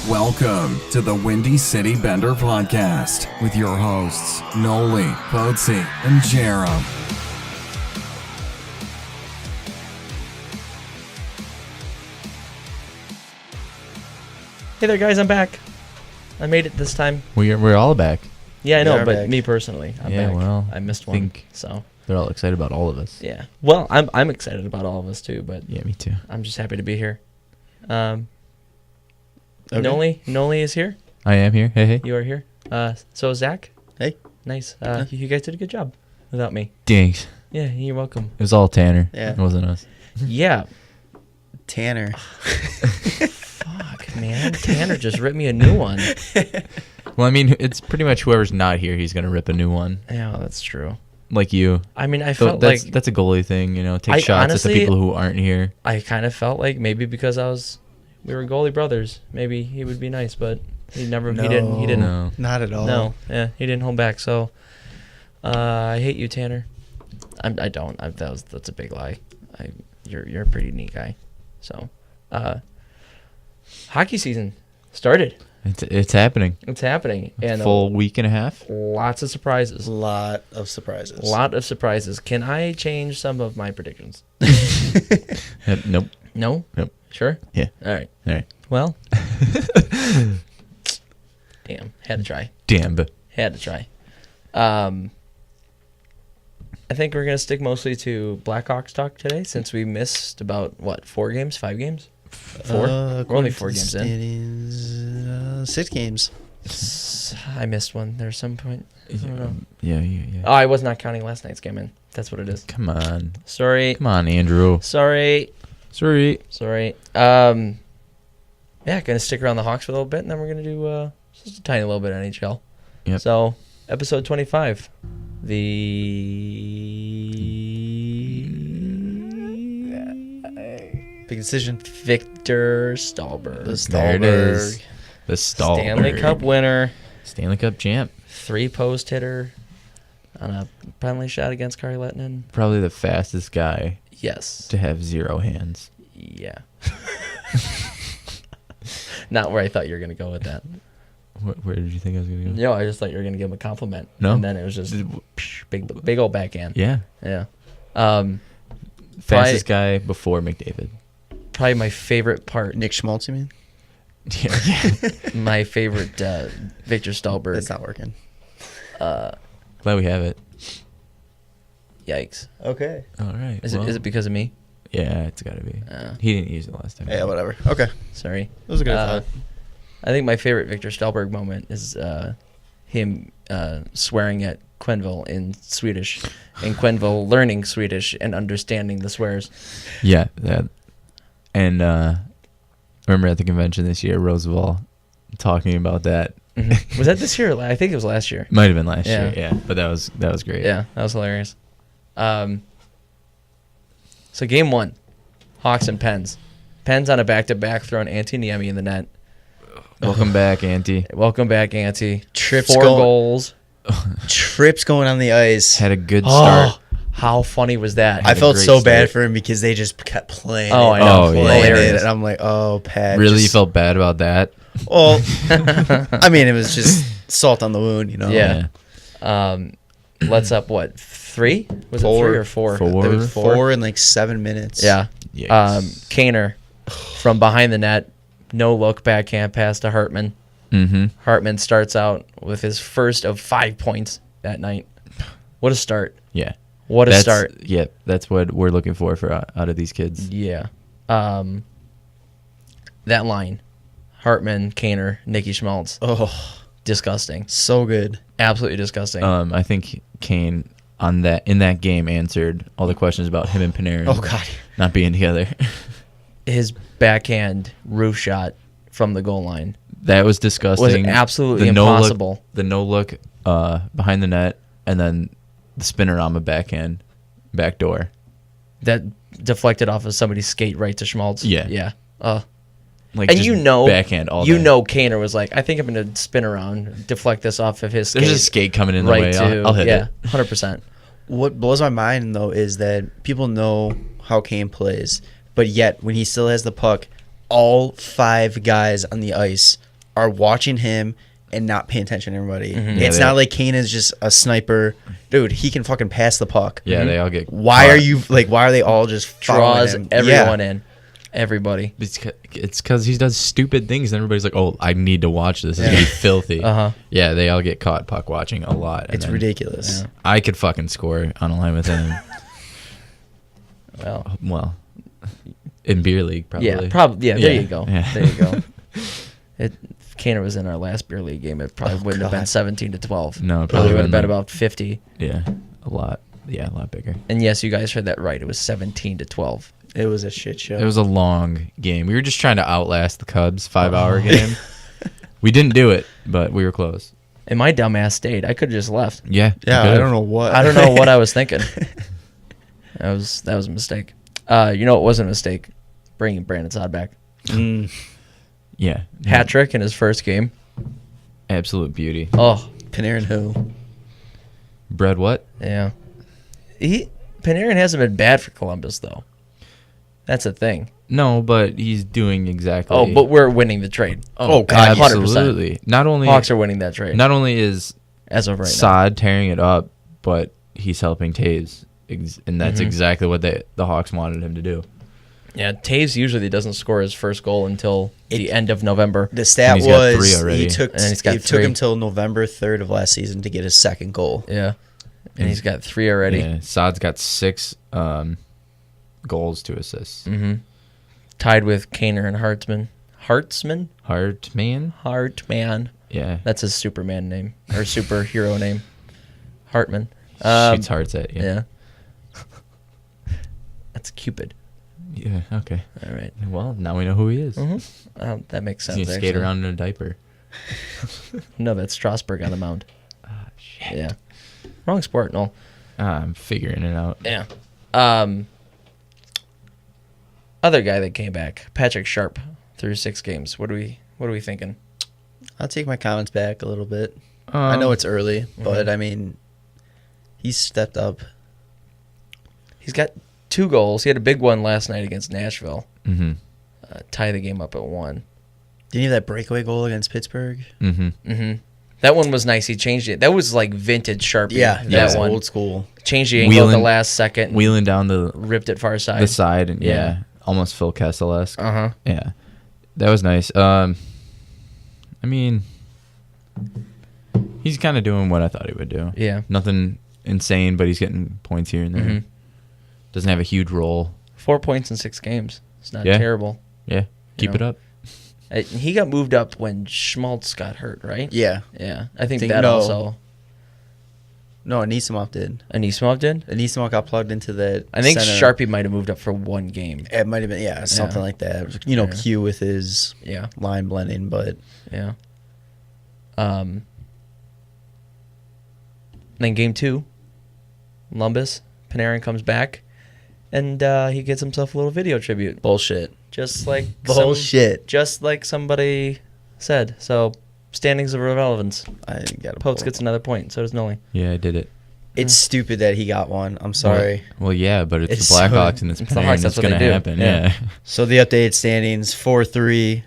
Welcome to the Windy City Bender Podcast with your hosts, Nolly, Poetzy, and Jarom. Hey there, guys, I'm back. I made it this time. We're all back. Yeah, I know, but back. Me personally, I'm Yeah, back. well, I missed I one, think- so They're all excited about all of us. yeah. Well, I'm excited about all of us too, but Yeah, me too. I'm just happy to be here. Okay. Nolly is here. I am here. Hey. You are here. So is Zach. Hey. Nice. You guys did a good job without me. Thanks. Yeah, you're welcome. It was all Tanner. Yeah. It wasn't us. Yeah. Tanner. Fuck, man. Tanner just ripped me a new one. Well, I mean, it's pretty much whoever's not here, he's going to rip a new one. Yeah, that's true. Like you. I mean, I So felt that's like a goalie thing, you know, take I shots at honestly- the people who aren't here. I kind of felt like maybe because we were goalie brothers, maybe he would be nice, but he didn't. No. Not at all. No, yeah, he didn't hold back. So, I hate you, Tanner. I don't. That's a big lie. You're a pretty neat guy. So, hockey season started. It's happening. It's happening, and Full week and a half. lots of surprises. Lot of surprises. Lot of surprises. Can I change some of my predictions? Nope. No. Nope. Sure. Yeah. All right. All right. Well. Damn. Had to try. Damn. But Had to try. I think we're going to stick mostly to Blackhawks talk today since we missed about, 5 games? 4? We're only 4 games in. 6 games. I missed one. There's some point. I don't know. yeah. Oh, I was not counting last night's game in. That's what it is. Come on. Sorry. Come on, Andrew. Sorry. Sorry. Yeah, going to stick around the Hawks for a little bit, and then we're going to do just a tiny little bit of NHL. Yep. So, episode 25. The Big decision. Victor Stalberg. The There it is. The Stalberg. Stanley Cup winner. Stanley Cup champ. 3-post hitter on a penalty shot against Kari Lehtinen. Probably the fastest guy Yes. to have 0 hands. Yeah. Not where I thought you were going to go with that. Where did you think I was going to go? No, I just thought you were going to give him a compliment. No. And then it was just big old backhand. Yeah. Yeah. Fastest guy before McDavid. Probably my favorite part. Nick Schmaltz, you mean? Yeah. My favorite Victor Stalberg. It's not working. Glad we have it. Yikes. Okay. All right. Is it because of me? Yeah, it's got to be. He didn't use it last time. Yeah, whatever. Okay. Sorry. That was a good thought. I think my favorite Victor Stalberg moment is him swearing at Quenneville in Swedish, and Quenneville learning Swedish and understanding the swears. Yeah. That. And remember at the convention this year, Roosevelt talking about that. Mm-hmm. Was that this year? I think it was last year. Might have been last Yeah. year. Yeah. But that was great. Yeah, that was hilarious. So game 1, Hawks and Pens. Pens on a back-to-back throwing Antti Niemi in the net. Welcome back, Auntie. Welcome back, Antti. Trips 4 going- goals. Trips going on the ice. Had a good Oh, start. how funny was that? I had a felt great so bad start. for him because they just kept playing. Oh, it, I know. Oh, yeah. playing it, Hilarious. and I'm like, oh, Pat. Really, you just- felt bad about that? Well, I mean, it was just salt on the wound, you know. Yeah. Let's up, 3? Was it 4. 3 or 4? Four. There was 4 in like 7 minutes. Yeah. Yikes. Kaner from behind the net, no look backhand pass to Hartman. Mm-hmm. Hartman starts out with his first of 5 points that night. What a start. Yeah. What a start. Yeah, that's what we're looking for out of these kids. Yeah. That line, Hartman, Kaner, Nicky Schmaltz, Oh, disgusting. so good. Absolutely disgusting. I think Kane in that game answered all the questions about him and Panarin Oh, God. not being together. His backhand roof shot from the goal line That was disgusting. was absolutely The impossible. no look behind the net, and then the spinorama backhand, back door. That deflected off of somebody's skate right to Schmaltz. Yeah. Yeah. Like And just backhand all you day. know Kaner was like, I think I'm going to spin around, deflect this off of his skate. There's a skate coming in the right way. to, I'll hit yeah, it. 100%. What blows my mind, though, is that people know how Kane plays, but yet when he still has the puck, all 5 guys on the ice are watching him and not paying attention to everybody. Mhm. Yeah, It's not like Kane is just a sniper. Dude, he can fucking pass the puck. Yeah, they all get. Why caught. are you like? Why are they all just following Draws him? everyone Yeah. in. Everybody. It's because he does stupid things, and everybody's like, "Oh, I need to watch this. It's gonna be filthy." Uh-huh. Yeah, they all get caught puck watching a lot. and It's then ridiculous. Yeah. I could fucking score on a line with him. Well, Well, in beer league, probably. yeah, probably. Yeah, there you go. Yeah. There you go. If Canner was in our last beer league game, it probably wouldn't have been God. 17-12. No, it Probably would have been like- about 50. Yeah, a lot. Yeah, a lot bigger. And yes, you guys heard that right. It was 17-12. It was a shit show. It was a long game. We were just trying to outlast the Cubs 5-hour game. We didn't do it, but we were close. And my dumbass stayed. I could have just left. Yeah. yeah, we I could've. don't know what. I don't know what I was thinking. That was a mistake. You know, it wasn't a mistake. Bringing Brandon Saad back. Mm, Yeah. Hat trick in his first game. Absolute beauty. Oh, Panarin who? Bread what? yeah. Panarin hasn't been bad for Columbus though. That's a thing. No, but he's doing exactly. Oh, but we're winning the trade. Oh, God, 100%. absolutely. Not only Hawks are winning that trade. not only is as of right Saad tearing it up, but he's helping Taves, and that's Mhm. exactly what the Hawks wanted him to do. now. Yeah, Taves usually doesn't score his first goal until the end of November. The stat And he's got 3 was already. it he's got took 3. him till November 3rd of last season to get his second goal. Yeah. And he's got 3 already. Yeah, Saad's got 6 goals to assists. Mm-hmm. Tied with Kaner and Hartman. Hartman? Hartman. Yeah. That's his Superman name or superhero name. Hartman. Shoots hearts at you. Yeah. That's Cupid. Yeah. Okay. All right. Well, now we know who he is. That makes sense. He's gonna skate actually. around in a diaper. No, that's Strasburg on the mound. Shit. Yeah. Wrong sport, no. I'm figuring it out. Yeah. Other guy that came back, Patrick Sharp, through 6 games. What are we thinking? I'll take my comments back a little bit. I know it's early, but I mean, he's stepped up. He's got 2 goals. He had a big one last night against Nashville. Mm-hmm. Tie the game up at 1. Didn't he have that breakaway goal against Pittsburgh? Mm-hmm. Mm-hmm. That one was nice. He changed it. That was like vintage Sharpie. Yeah, that that's one. old school. Changed the angle at the Wheeling- last second. Wheeling down the Ripped it far side. side, and Yeah. yeah, almost Phil Kessel-esque. Uh-huh. Yeah, that was nice. I mean, he's kind of doing what I thought he would do. Yeah. Nothing insane, but he's getting points here and there. Mhm. Doesn't have a huge role. 4 points in 6 games. It's not Yeah. terrible. Yeah, keep know. it up. He got moved up when Schmaltz got hurt, right? Yeah. Yeah. I think Think that no. also. No, Anisimov did. Anisimov did? Anisimov got plugged into that. I think center. Sharpie might have moved up for 1 game. It might have been, yeah, something Yeah. like that. You know, Yeah. Q with his Yeah. line blending, but Yeah. Then game 2, Lumbus, Panarin comes back, and he gets himself a little video tribute, bullshit. just like Bullshit. just like somebody said. So standings of relevance. I got Poets gets another point. So does Nolly. Yeah, I did it. It's stupid that he got one. I'm sorry. Well, yeah, but it's It's the Blackhawks and it's It's the Panarin. Hawks, That's that's what going they to do. happen. Yeah. Yeah. So the updated standings: 4-3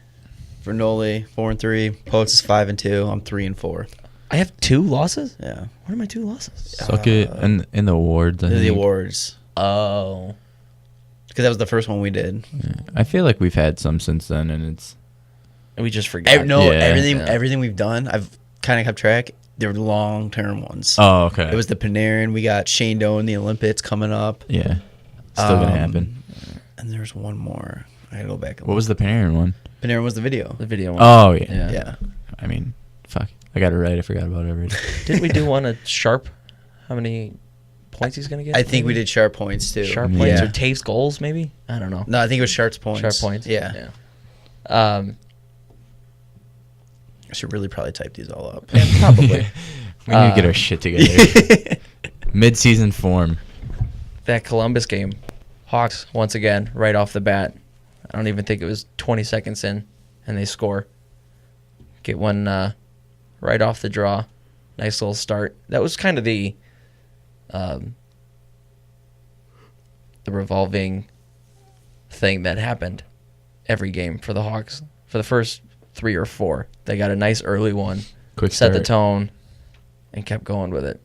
for Nolly, 4-3. Poets is 5-2. I'm 3-4. I have 2 losses. Yeah. What are my 2 losses? Suck it. And in the awards, I The think. awards, Oh, because that was the first one we did. Yeah. I feel like we've had some since then, and it's we just forgot. No, Yeah. everything we've done, I've kind of kept track. They're long term ones. oh okay. It was the Panarin. We got Shane Doe in the Olympics coming up. yeah, still gonna happen. And there's one more. I gotta go back. And What was the Panarin one? Panarin was the video. the video one. Oh yeah. Yeah. Yeah. I mean, fuck. I got it right. I forgot about it already. Didn't we do one at Sharp? How many points he's gonna get? I think we maybe? did sharp points too. Sharp Yeah. points or Taves goals, maybe. I don't know. No, I think it was Sharp's points. Sharp points. Yeah. Yeah. I should really probably type these all up. Yeah, probably. We need to get our shit together. Mid-season form. That Columbus game, Hawks once again right off the bat. I don't even think it was 20 seconds in, and they score. Get one right off the draw. Nice little start. That was kind of the revolving thing that happened every game for the Hawks. For the first 3 or 4. They got a nice early one, Quick set the start. tone, and kept going with it.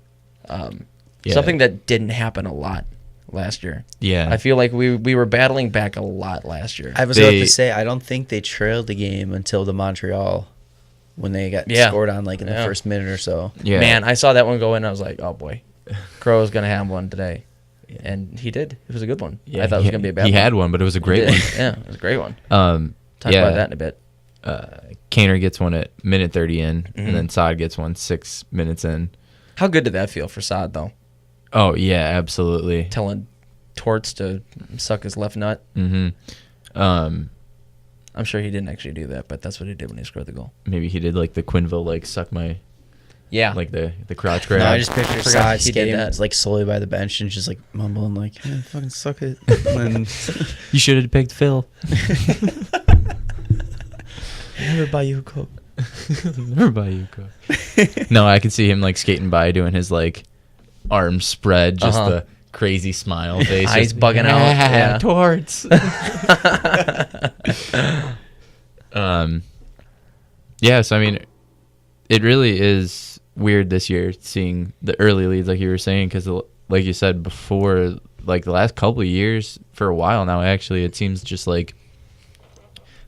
Yeah. Something that didn't happen a lot last year. Yeah. I feel like we were battling back a lot last year. I was about to say, I don't think they trailed the game until the Montreal when they got scored on like in the first minute or so. Yeah. Man, I saw that one go in. I was like, oh boy, Crow's gonna have one today, and he did. It was a good one. Yeah, I thought it was gonna be a bad one. He had one, but it was a great one. Yeah, it was a great one. Talk Yeah. about that in a bit. Kaner gets one at minute 30 in, and then Saad gets one 6 minutes in. How good did that feel for Saad though? Oh yeah, absolutely. Telling Torts to suck his left nut. I'm sure he didn't actually do that, but that's what he did when he scored the goal. Maybe he did like the Quinville like suck my like the crotch grab. No, I just picture forgot Saad he did skating that. like slowly by the bench and just like mumbling like, "Yeah, fucking suck it." And You should have picked Phil. never buy you a Coke. Never buy you a Coke. No, I could see him like skating by doing his like arms spread, just the crazy smile face. Eyes just, bugging out. Yeah. Torts. Yeah, so I mean, it really is weird this year seeing the early leads, like you were saying, because like you said before, like the last couple of years, for a while now, actually, it seems just like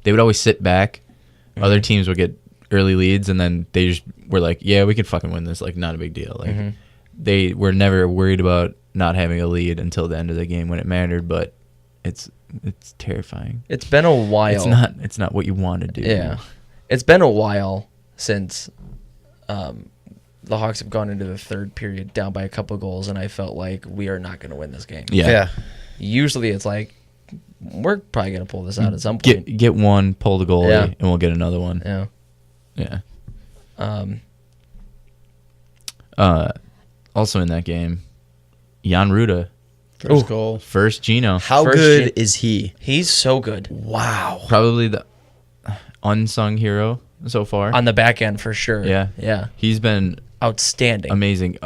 they would always sit back. Other teams would get early leads, and then they just were like, yeah, we can fucking win this. Like, not a big deal. Like, they were never worried about not having a lead until the end of the game when it mattered, but it's terrifying. It's been a while. It's not what you want to do. Yeah. It's been a while since the Hawks have gone into the third period down by a couple of goals, and I felt like we are not going to win this game. Yeah. Usually it's like, we're probably going to pull this out at some point. Get one, pull the goalie, Yeah. and we'll get another one. Yeah. Yeah. Also in that game, Jan Ruda, First goal. first Gino. How First good is he? He's so good. Wow. Probably the unsung hero so far. On the back end, for sure. Yeah. Yeah. He's been Outstanding. amazing.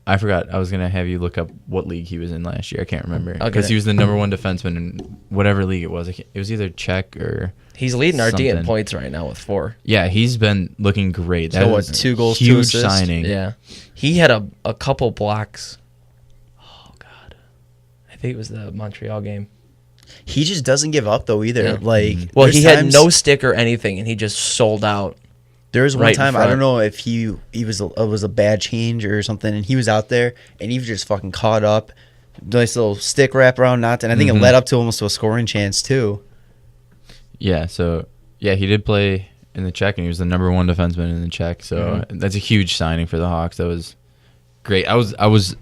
I forgot. I was going to have you look up what league he was in last year. I can't remember. Okay. Because he was the number one defenseman in whatever league it was. It was either Czech or... He's leading RD in something. points right now with 4. Yeah, he's been looking great. So That what, was a 2 goals, 2 huge assists? signing. Yeah. He had a couple blocks. Oh, God. I think it was the Montreal game. He just doesn't give up though either. Yeah. Like, Well, there's he had times- no stick or anything, and he just sold out. There was one right in time, I front. don't know if he was it was a bad change or something, and he was out there and he was just fucking caught up. Nice little stick wrap around, not, and I think it led up to almost to a scoring chance too. Yeah, so yeah, he did play in the Czech, and he was the number one defenseman in the Czech. So that's a huge signing for the Hawks. That was great. I was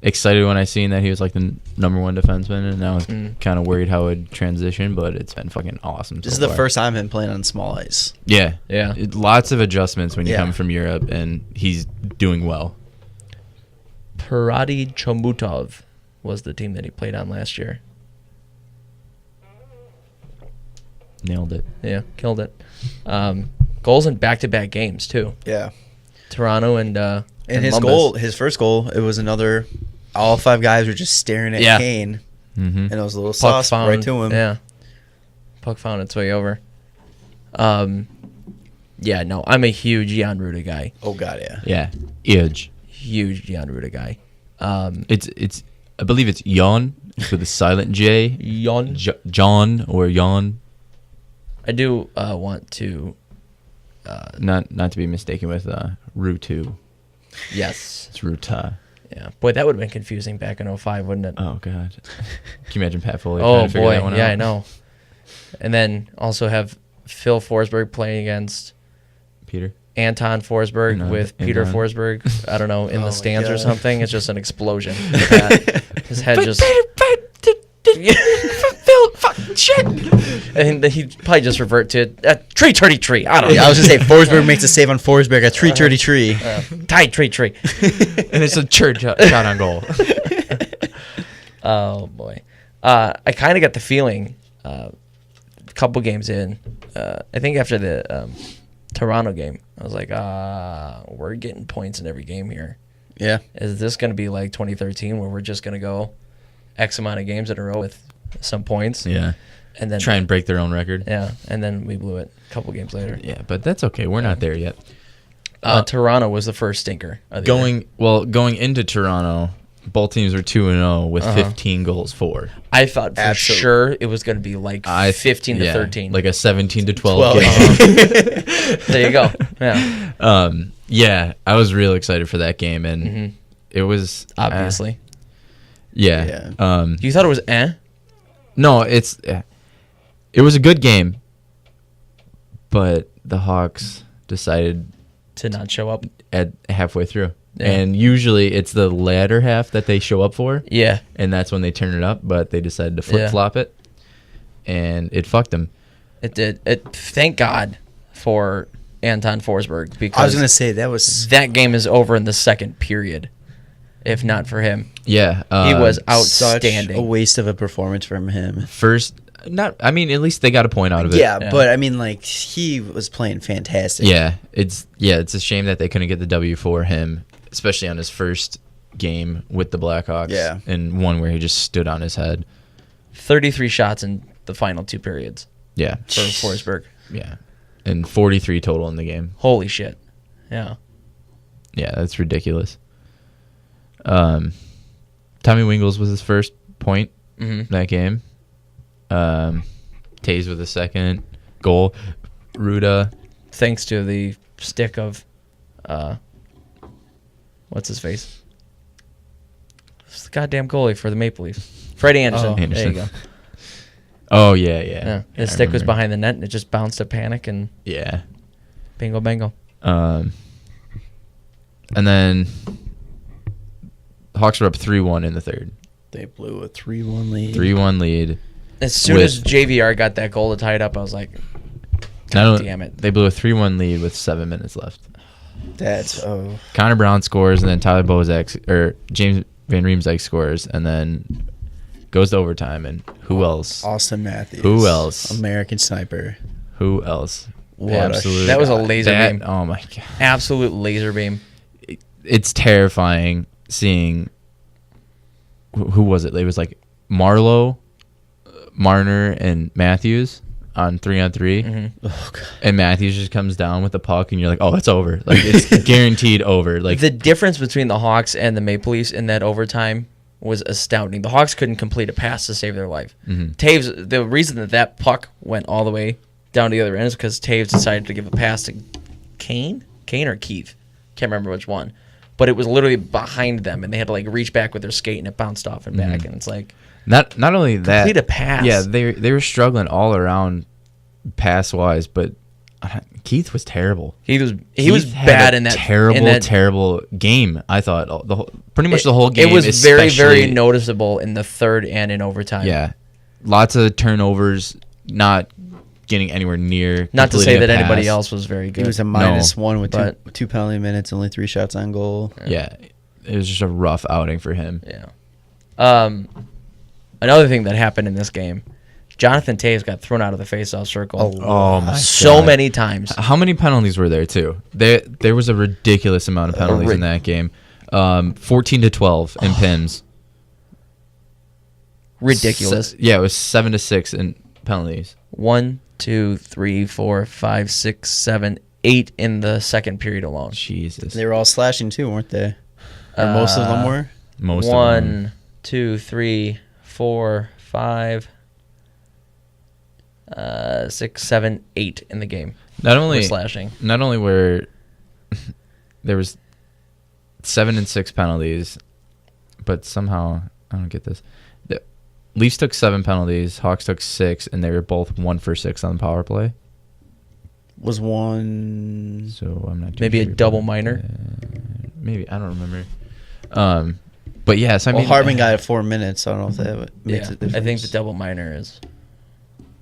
excited when I seen that he was like the number one defenseman, and I was kind of worried how it would transition, but it's been fucking awesome. This so is the far. first time him playing on small ice. Yeah, Yeah. lots of adjustments when you Yeah. come from Europe, and he's doing well. Parady Chomutov was the team that he played on last year. Nailed it. Yeah, killed it. Goals in back-to-back games, too. Yeah, Toronto and his Columbus. goal, his first goal, it was another. All 5 guys were just staring at Yeah. Kane, Mm-hmm. and it was a little Puck sauce found, right to him. Yeah. Puck found its way over. Yeah, no, I'm a huge Jan Ruda guy. Oh god, yeah. Yeah, Edge. Huge Jan Ruda guy. It's I believe it's Jan with a silent J. Jan. John or Jan. I do want to... Not to be mistaken with Rutu. Yes. It's Ruta. Yeah. Boy, that would have been confusing back in 05, wouldn't it? Oh god. Can you imagine Pat Foley Oh, trying to figure boy. that one Yeah, out? I know. And then also have Phil Forsberg playing against Peter. Anton Forsberg No, with Peter Anton. Forsberg, I don't know, in Oh my the stands or God. something. It's just an explosion. With that. His head just... Phil, fuck, shit. And then he'd probably just revert to tree, turdy, tree. I don't Yeah, I know. was gonna say Forsberg makes a save on Forsberg at 3:30 tree. Tight tree, tree. And it's a church shot on goal. Oh, boy. I kind of got the feeling a couple games in, I think after the Toronto game, I was like, we're getting points in every game here. Yeah, Is this going to be like 2013 where we're just going to go X amount of games in a row with some points? Yeah. and then try and break their own record. Yeah, and then we blew it a couple games later. Yeah, but that's okay. We're not there yet. Toronto was the first stinker of the year. Going into Toronto, both teams were 2-0 with 15 goals for. I thought for sure it was going to be like 15 to 13. Like a 17 to 12 game. There you go. Yeah. Yeah, I was real excited for that game, and it was Obviously. Yeah. You thought it was No, it was a good game, but the Hawks decided to not show up at halfway through. Yeah. And usually it's the latter half that they show up for. Yeah. And that's when they turn it up, but they decided to flip-flop it, and it fucked them. It did. Thank God for Anton Forsberg, because I was going to say that game is over in the second period, if not for him. Yeah. He was such outstanding. a waste of a performance from him. At least they got a point out of it. Yeah, but I mean, like, he was playing fantastic. Yeah, it's a shame that they couldn't get the W for him, especially on his first game with the Blackhawks. Yeah. And one where he just stood on his head. 33 shots in the final 2 periods. Yeah. For Forsberg. Yeah. And 43 total in the game. Holy shit. Yeah. Yeah, that's ridiculous. Tommy Wingles was his first point in that game. Taves with a second goal. Ruda. Thanks to the stick of, what's his face? It's the goddamn goalie for the Maple Leafs. Freddie Anderson. Anderson. There you go. Oh, yeah. His stick was behind the net, and it just bounced to Panic, and bingo, bango. And then Hawks were up 3-1 in the third. They blew a 3-1 lead. 3-1 lead. As soon as JVR got that goal to tie it up, I was like, God damn it. They blew a 3-1 lead with 7 minutes left. Connor Brown scores, and then Tyler Bozak, or James Van Riemsdyk scores, and then goes to overtime. And who else? Austin Matthews. Who else? American Sniper. Who else? That was a laser beam. Oh, my God. Absolute laser beam. It's terrifying seeing... Who was it? It was like Marlowe, Marner, and Matthews on 3-on-3. Oh, God. And Matthews just comes down with the puck, and you're like, oh, it's over. Like, it's guaranteed over. Like, the difference between the Hawks and the Maple Leafs in that overtime was astounding. The Hawks couldn't complete a pass to save their life. Taves, the reason that puck went all the way down to the other end is because Taves decided to give a pass to Kane or Keith. Can't remember which one. But it was literally behind them, and they had to like reach back with their skate, and it bounced off and back, and it's like not only that, complete a pass. Yeah, they were struggling all around pass wise, but Keith was terrible. He was bad in that terrible game. I thought pretty much the whole game. It was very noticeable in the third and in overtime. Yeah, lots of turnovers, not getting anywhere near. Not to say that anybody else was very good. He was a -1 with 2 penalty minutes, only 3 shots on goal. Yeah, it was just a rough outing for him. Yeah. Another thing that happened in this game, Jonathan Taves got thrown out of the faceoff circle. Oh my! So many times. How many penalties were there too? There was a ridiculous amount of penalties in that game. 14 to 12 in PIMS. Ridiculous. Yeah, it was 7 to 6 in penalties. 1, 2, 3, 4, 5, 6, 7, 8 in the second period alone. Jesus. They were all slashing too, weren't they? Or most of them were? Most of them. 1, 2, 3, 4, 5, 6, 7, 8 in the game. Not only were slashing. Not only were there was 7 and 6 penalties, but somehow I don't get this. The Leafs took 7 penalties, Hawks took 6, and they were both 1 for 6 on the power play. Was one... So I'm not too maybe sure a double minor. Maybe I don't remember. But yes, I mean, Hardman got it 4 minutes. I don't know if that makes a difference. I think the double minor is.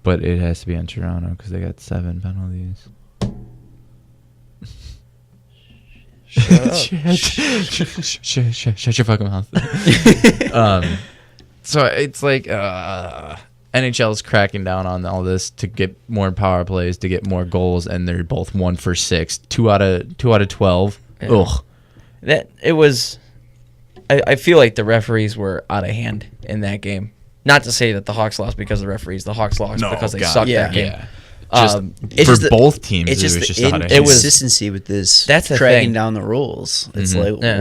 But it has to be on Toronto because they got 7 penalties. Shut your fucking mouth. So it's like NHL's cracking down on all this to get more power plays, to get more goals, and they're both 1 for 6, 2 out of 12. Yeah. Ugh. That it was. I feel like the referees were out of hand in that game. Not to say that the Hawks lost because of the referees. The Hawks lost No, because they God, sucked yeah. that game. Yeah. Just It's for just both teams, It's it just was the just not inconsistency with this. That's the dragging thing. down the rules. It's like Yeah.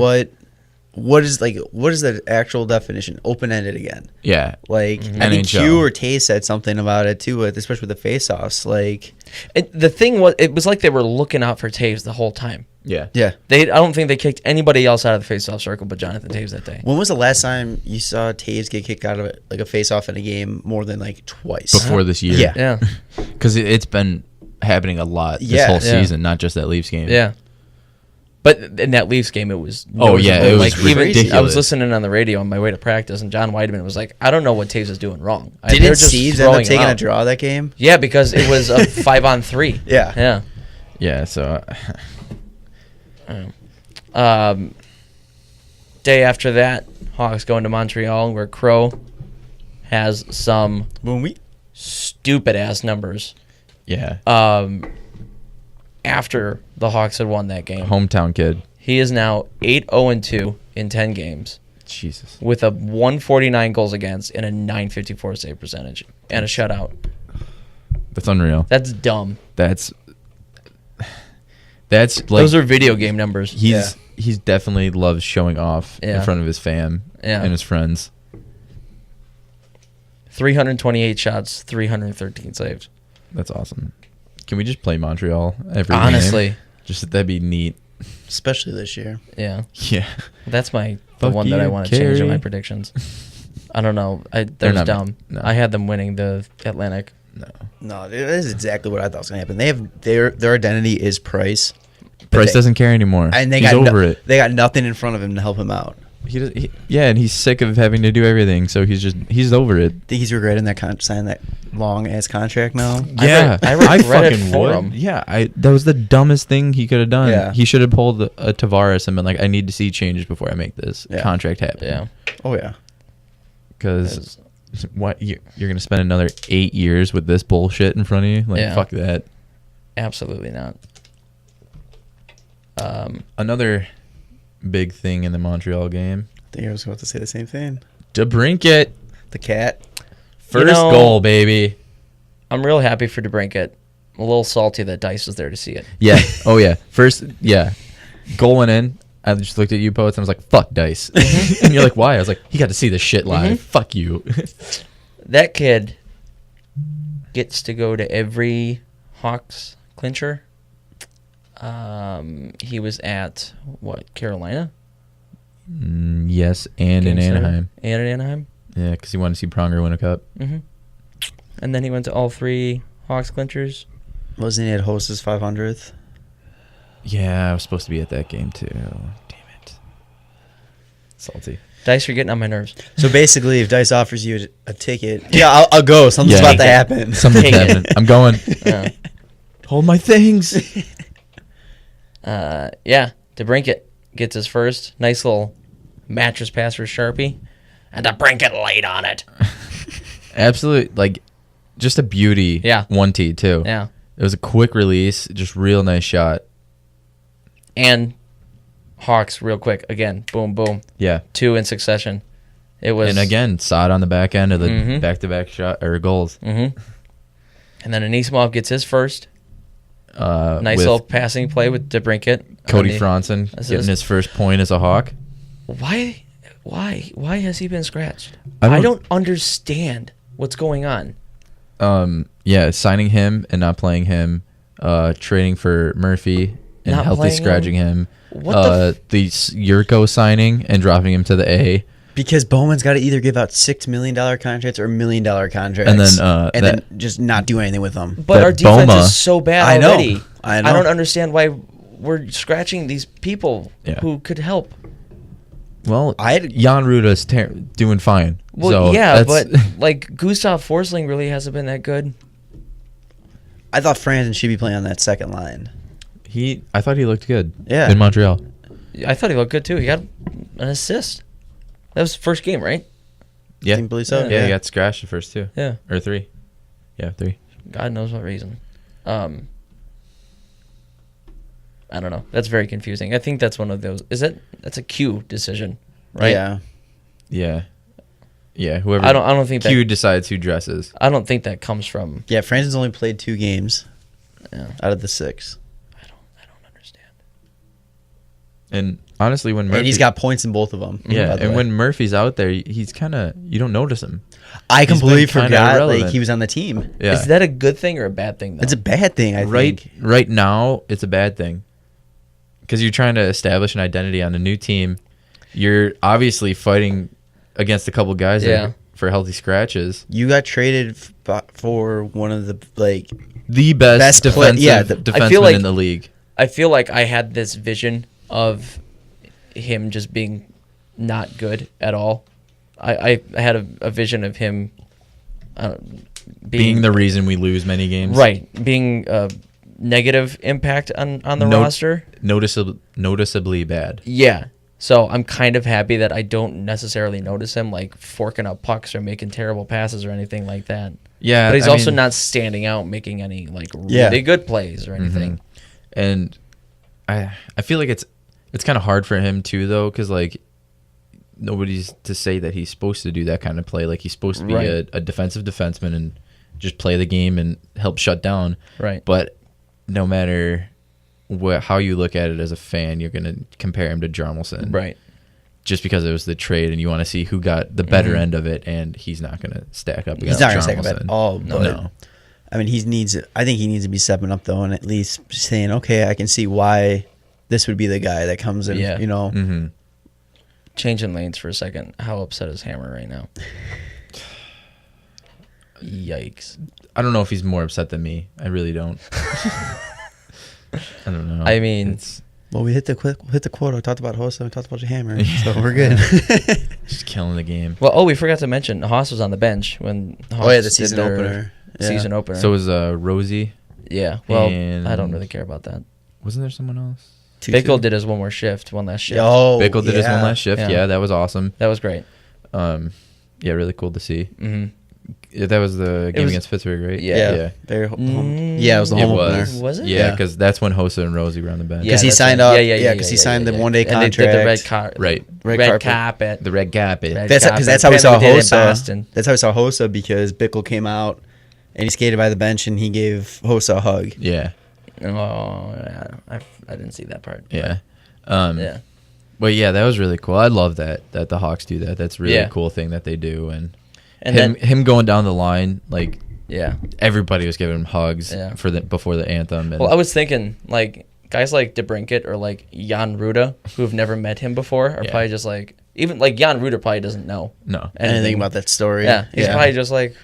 what is the actual definition? Open ended again. Yeah. Like I think NHL. Q or Tay said something about it too, especially with the face-offs. Like The thing was, it was like they were looking out for Taves the whole time. Yeah. yeah. I don't think they kicked anybody else out of the face-off circle but Jonathan Taves that day. When was the last time you saw Taves get kicked out of it, like a face-off in a game more than like twice? Before this year. Yeah. Yeah, Because it's been happening a lot this Yeah. whole Yeah. season, not just that Leafs game. yeah. But in that Leafs game, it was Oh, yeah, noticeable. it was even ridiculous. I was listening on the radio on my way to practice, and John Weideman was like, "I don't know what Taves is doing wrong." They're Didn't just Steves end throwing up him taking a out. draw that game? Yeah, because it was a 5-on-3. Yeah. Yeah. Yeah, so Day after that, Hawks going to Montreal, where Crow has some When we stupid ass numbers. yeah. After the Hawks had won that game, Hometown kid. he is now 8-0-2 in 10 games Jesus. with a 149 goals against and a 954 save percentage and a shutout. That's unreal. That's dumb. That's like Those are video game numbers. he's definitely loves showing off in Yeah. front of his fam Yeah. and his friends. 328 shots, 313 saves. That's awesome. Can we just play Montreal every game? Honestly, Just that'd be neat. especially this year. yeah. Yeah. That's the Fuck one that I you, want to change in my Carey. predictions. I don't know. That They're was not- dumb. no. I had them winning the Atlantic. No, that is exactly what I thought was gonna happen. They have their identity is Price, Price doesn't care anymore. and they he's got over it. They got nothing in front of him to help him out. And he's sick of having to do everything, so he's over it. Think he's regretting that signing that long ass contract now. Yeah, I regret it fucking for would. him. Yeah, that was the dumbest thing he could have done. Yeah. He should have pulled a Tavares and been like, I need to see changes before I make this Yeah. contract happen. Yeah. Oh yeah. Because what you're gonna spend another 8 years with this bullshit in front of you? Like, Yeah. fuck that. Absolutely not. Another big thing in the Montreal game. I think I was about to say the same thing. DeBrincat, The cat. first goal, baby. I'm real happy for DeBrincat. I'm a little salty that Dice was there to see it. Yeah. Oh yeah. First, yeah. Goal went in. I just looked at you, Poets, and I was like, "Fuck Dice," and you're like, "Why?" I was like, "He got to see this shit live. Fuck you." That kid gets to go to every Hawks clincher. He was at Carolina? Yes, and in Game seven? Anaheim. And in Anaheim. Yeah, because he wanted to see Pronger win a cup. And then he went to all three Hawks clinchers. Wasn't he at Host's 500th? Yeah, I was supposed to be at that game too. Damn it. Salty. Dice, you're getting on my nerves. So basically, if Dice offers you a ticket, yeah, I'll go. Something's Yeah. about to happen. Something's Take it. happening. I'm going. Yeah. Hold my things. Yeah, DeBrincat gets his first nice little mattress pass for Sharpie, and DeBrincat laid on it. Absolute, like, just a beauty. Yeah. 1T too. Yeah, It was a quick release, just real nice shot. and Hawks real quick again, boom, boom, Yeah. 2 in succession. It was, And again, saw it on the back end of the Mhm. back-to-back shot or goals. and then Anisimov gets his first nice with little passing play with DeBrincat. Cody on the- Franson assist. getting his first point as a Hawk. Why has he been scratched? I I don't- don't understand what's going on. Yeah, signing him and not playing him, trading for Murphy and Not healthy playing scratching him. What the Yurko signing and dropping him to the A. Because Bowman's got to either give out $6 million contracts or $1 million contracts, And then, then just not do anything with them. But That our defense Boma- is so bad I know. already. I know. I don't understand why we're scratching these people Yeah. who could help. Well, I Jan Ruda's doing fine. Well, so yeah, that's- but like Gustav Forsling really hasn't been that good. I thought Franzen should be playing on that second line. I thought he looked good. Yeah. In Montreal. I thought he looked good too. He got an assist. That was the first game, right? Yeah. I believe so. Yeah, he got scratched the first two. Yeah. Or three. Yeah, 3. God knows what reason. I don't know. That's very confusing. I think that's one of those. That's a Q decision, right? Yeah. Yeah. Yeah, whoever. I don't think Q that. decides who dresses. I don't think that comes from. Yeah, Francis only played 2 games Yeah. out of the 6. I don't understand. And honestly, when Murphy, And he's got points in both of them. yeah, by the and way. when Murphy's out there, he's kind of you don't notice him. I completely been kinda forgot irrelevant. like he was on the team. Yeah, Is that a good thing or a bad thing? Though? It's a bad thing, I think. right now it's a bad thing because you're trying to establish an identity on a new team. You're obviously fighting against a couple guys Yeah. for healthy scratches. You got traded for one of the like The best Best play- defensive yeah, I feel defenseman like- in the league. I feel like I had this vision of him just being not good at all. I had a vision of him Being the reason we lose many games. right, being a negative impact on the No- roster. Noticeably bad. Yeah. So I'm kind of happy that I don't necessarily notice him like forking up pucks or making terrible passes or anything like that. Yeah, But he's I also mean- not standing out making any like really Yeah. good plays or anything. And I feel like it's kind of hard for him too though, because like nobody's to say that he's supposed to do that kind of play. Like he's supposed to be Right. a defensive defenseman and just play the game and help shut down. Right. But no matter how you look at it as a fan, you're gonna compare him to Jarmelson, Right. just because it was the trade and you want to see who got the better end of it, and he's not gonna stack up he's against not gonna stack up Jarmelson. at all. But No. I mean, I think he needs to be stepping up though, and at least saying, okay, I can see why this would be the guy that comes in. Yeah. You know, Mm-hmm. Changing lanes for a second. How upset is Hammer right now? Yikes. I don't know if he's more upset than me. I really don't. I don't know. I mean- it's well, we hit the quota. We talked about Hossa. We talked about your hammer, so we're good. just killing the game. Well, we forgot to mention Haas was on the bench when Haas Oh yeah, the did season their opener. Yeah. Season opener. So was Rosie. yeah. Well, and- I don't really care about that. Wasn't there someone else? Bickle did his one last shift. Oh, Bickle did his one yeah. last shift. Yeah. Yeah, that was awesome. That was great. Yeah, really cool to see. hmm Yeah, that was the game was- against Pittsburgh, right? Yeah. yeah. Very Mm, yeah, it was the It home was. opener. Was it? Yeah, Yeah. because that's when Hossa and Rosie were on the bench. Yeah. 'Cause he that's signed right. up- yeah, 'cause he signed the one-day And they did the red contract. Right. red carpet. The red carpet. Red That's carpet. that's how we saw Apparently they did it in Hossa. Boston. That's how we saw Hossa because Bickle came out and he skated by the bench and he gave Hossa a hug. Yeah. Oh, yeah. I didn't see that part. Yeah. Yeah. But yeah, that was really cool. I love that the Hawks do that. That's really Yeah. a cool thing that they do. And And him going down the line, like Yeah. everybody was giving him hugs Yeah. before the anthem. And Well, I was thinking like guys like DeBrincat or like Jan Ruda who have never met him before are Yeah. probably just like even like Jan Ruda probably doesn't know no. Anything about that story? Yeah, he's probably just like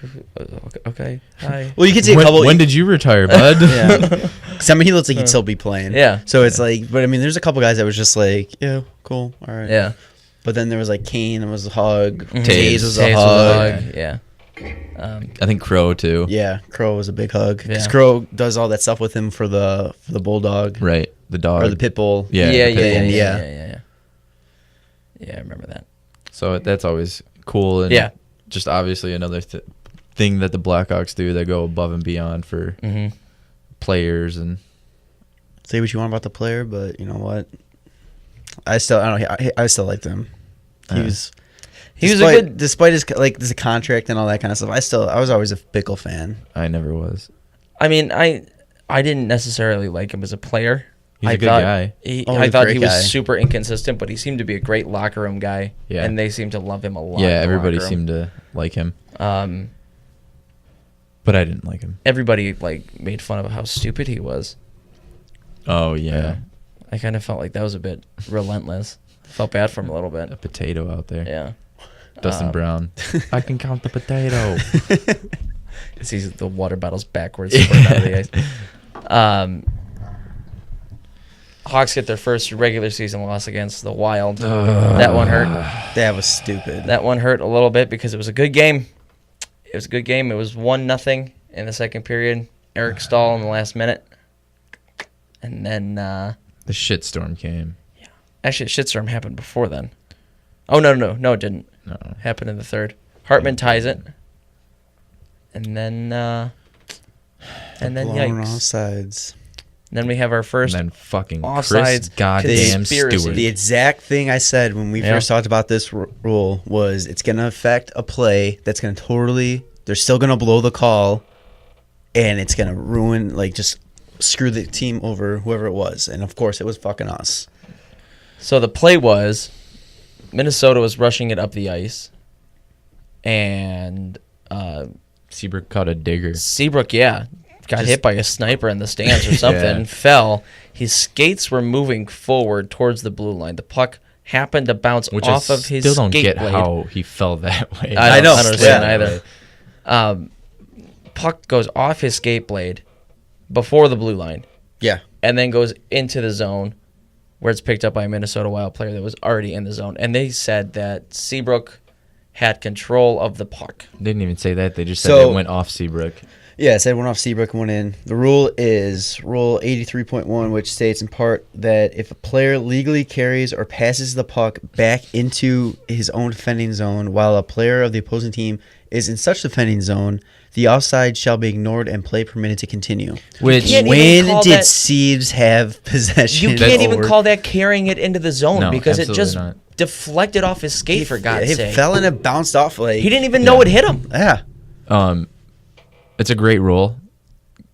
okay, hi. Well, you could see a When, couple. when did you retire, bud? Yeah. 'Cause, I mean, he looks like he'd still be playing. Yeah. So it's like, but I mean, there's a couple guys that was just like, yeah, cool, all right. Yeah. But then there was like Kane, it was a hug. Mhm. Taze was a Taze hug. Yeah. I think Crow too. Yeah, Crow was a big hug. Because Yeah. Crow does all that stuff with him for the bulldog Right. The dog. or the pit bull. Yeah. Yeah, the yeah, pit yeah, bulls. yeah, Yeah. yeah, yeah, yeah. Yeah, I remember that. So that's always cool. And Yeah. just obviously another thing that the Blackhawks do. They go above and beyond for Mm-hmm. players and Say what you want about the player, but you know what? I still liked him. He was He was a despite- good. despite his like his contract and all that kind of stuff. I was always a Bickle fan. I never was. I mean, I didn't necessarily like him as a player. He's I a good thought guy. Oh, I he's a thought great he was guy. super inconsistent, but he seemed to be a great locker room guy. Yeah. And they seemed to love him a lot. Yeah, in the everybody locker room. seemed to like him, Um, but I didn't like him. everybody like made fun of how stupid he was. Oh yeah, I kind of felt like that was a bit relentless. Felt bad for him a little a bit. potato out there. Yeah. Dustin Brown. I can count the potato. Sees the water bottles backwards. Squirting out of the ice. Hawks get their first regular season loss against the Wild. That one hurt. That was stupid. That one hurt a little bit because it was a good game. It was a good game. It was 1-0 in the second period. Eric Stahl in the last minute. And then, The shitstorm came. actually, a shitstorm happened before then. Oh, no, it didn't. No. Happened in the third. Hartman ties it. And then Blown on all yikes. sides. then we have our And first then fucking Chris offsides goddamn conspiracy. Stewart. The exact thing I said when we first talked about this rule was it's going to affect a play that's going to they're still going to blow the call, and it's going to ruin, like, just screw the team over, whoever it was. And, of course, it was fucking us. So the play was Minnesota was rushing it up the ice, and Seabrook caught a digger. Seabrook, got hit by a sniper in the stands or something, fell. His skates were moving forward towards the blue line. The puck happened to bounce off of his still don't skate get blade. how he fell that way. I don't understand Yeah. either. Puck goes off his skate blade before the blue line, Yeah. and then goes into the zone where it's picked up by a Minnesota Wild player that was already in the zone. And they said that Seabrook had control of the puck. They didn't even say that. They just said So- it went off Seabrook. Yeah, it said one off Seabrook and one in. The rule is Rule 83.1, which states in part that if a player legally carries or passes the puck back into his own defending zone while a player of the opposing team is in such defending zone, the offside shall be ignored and play permitted to continue. Which can't even When call did that- Seabs have possession? You can't even over- call that carrying it into the zone No, because it absolutely just not. deflected off his skate, for God's it sake. fell and it bounced off. Like He didn't even know it hit him. Yeah. It's a great rule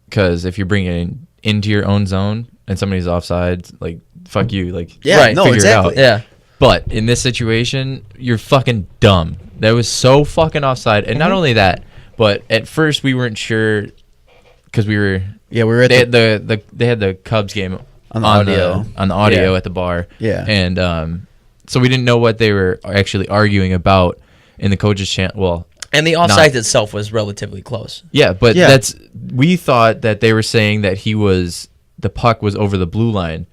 because if you bring it into your own zone and somebody's offside, like, fuck you. Like, Yeah, Right. no, figure it exactly. out. Yeah. But in this situation, you're fucking dumb. That was so fucking offside. And not only that, but at first we weren't sure because we were. Yeah, we were at They had the Cubs game On the audio. on the audio Yeah. at the bar. Yeah. And so we didn't know what they were actually arguing about in the coaches' channel. Well, And the offside itself was relatively close. yeah, but Yeah. we thought that they were saying that the puck was over the blue line,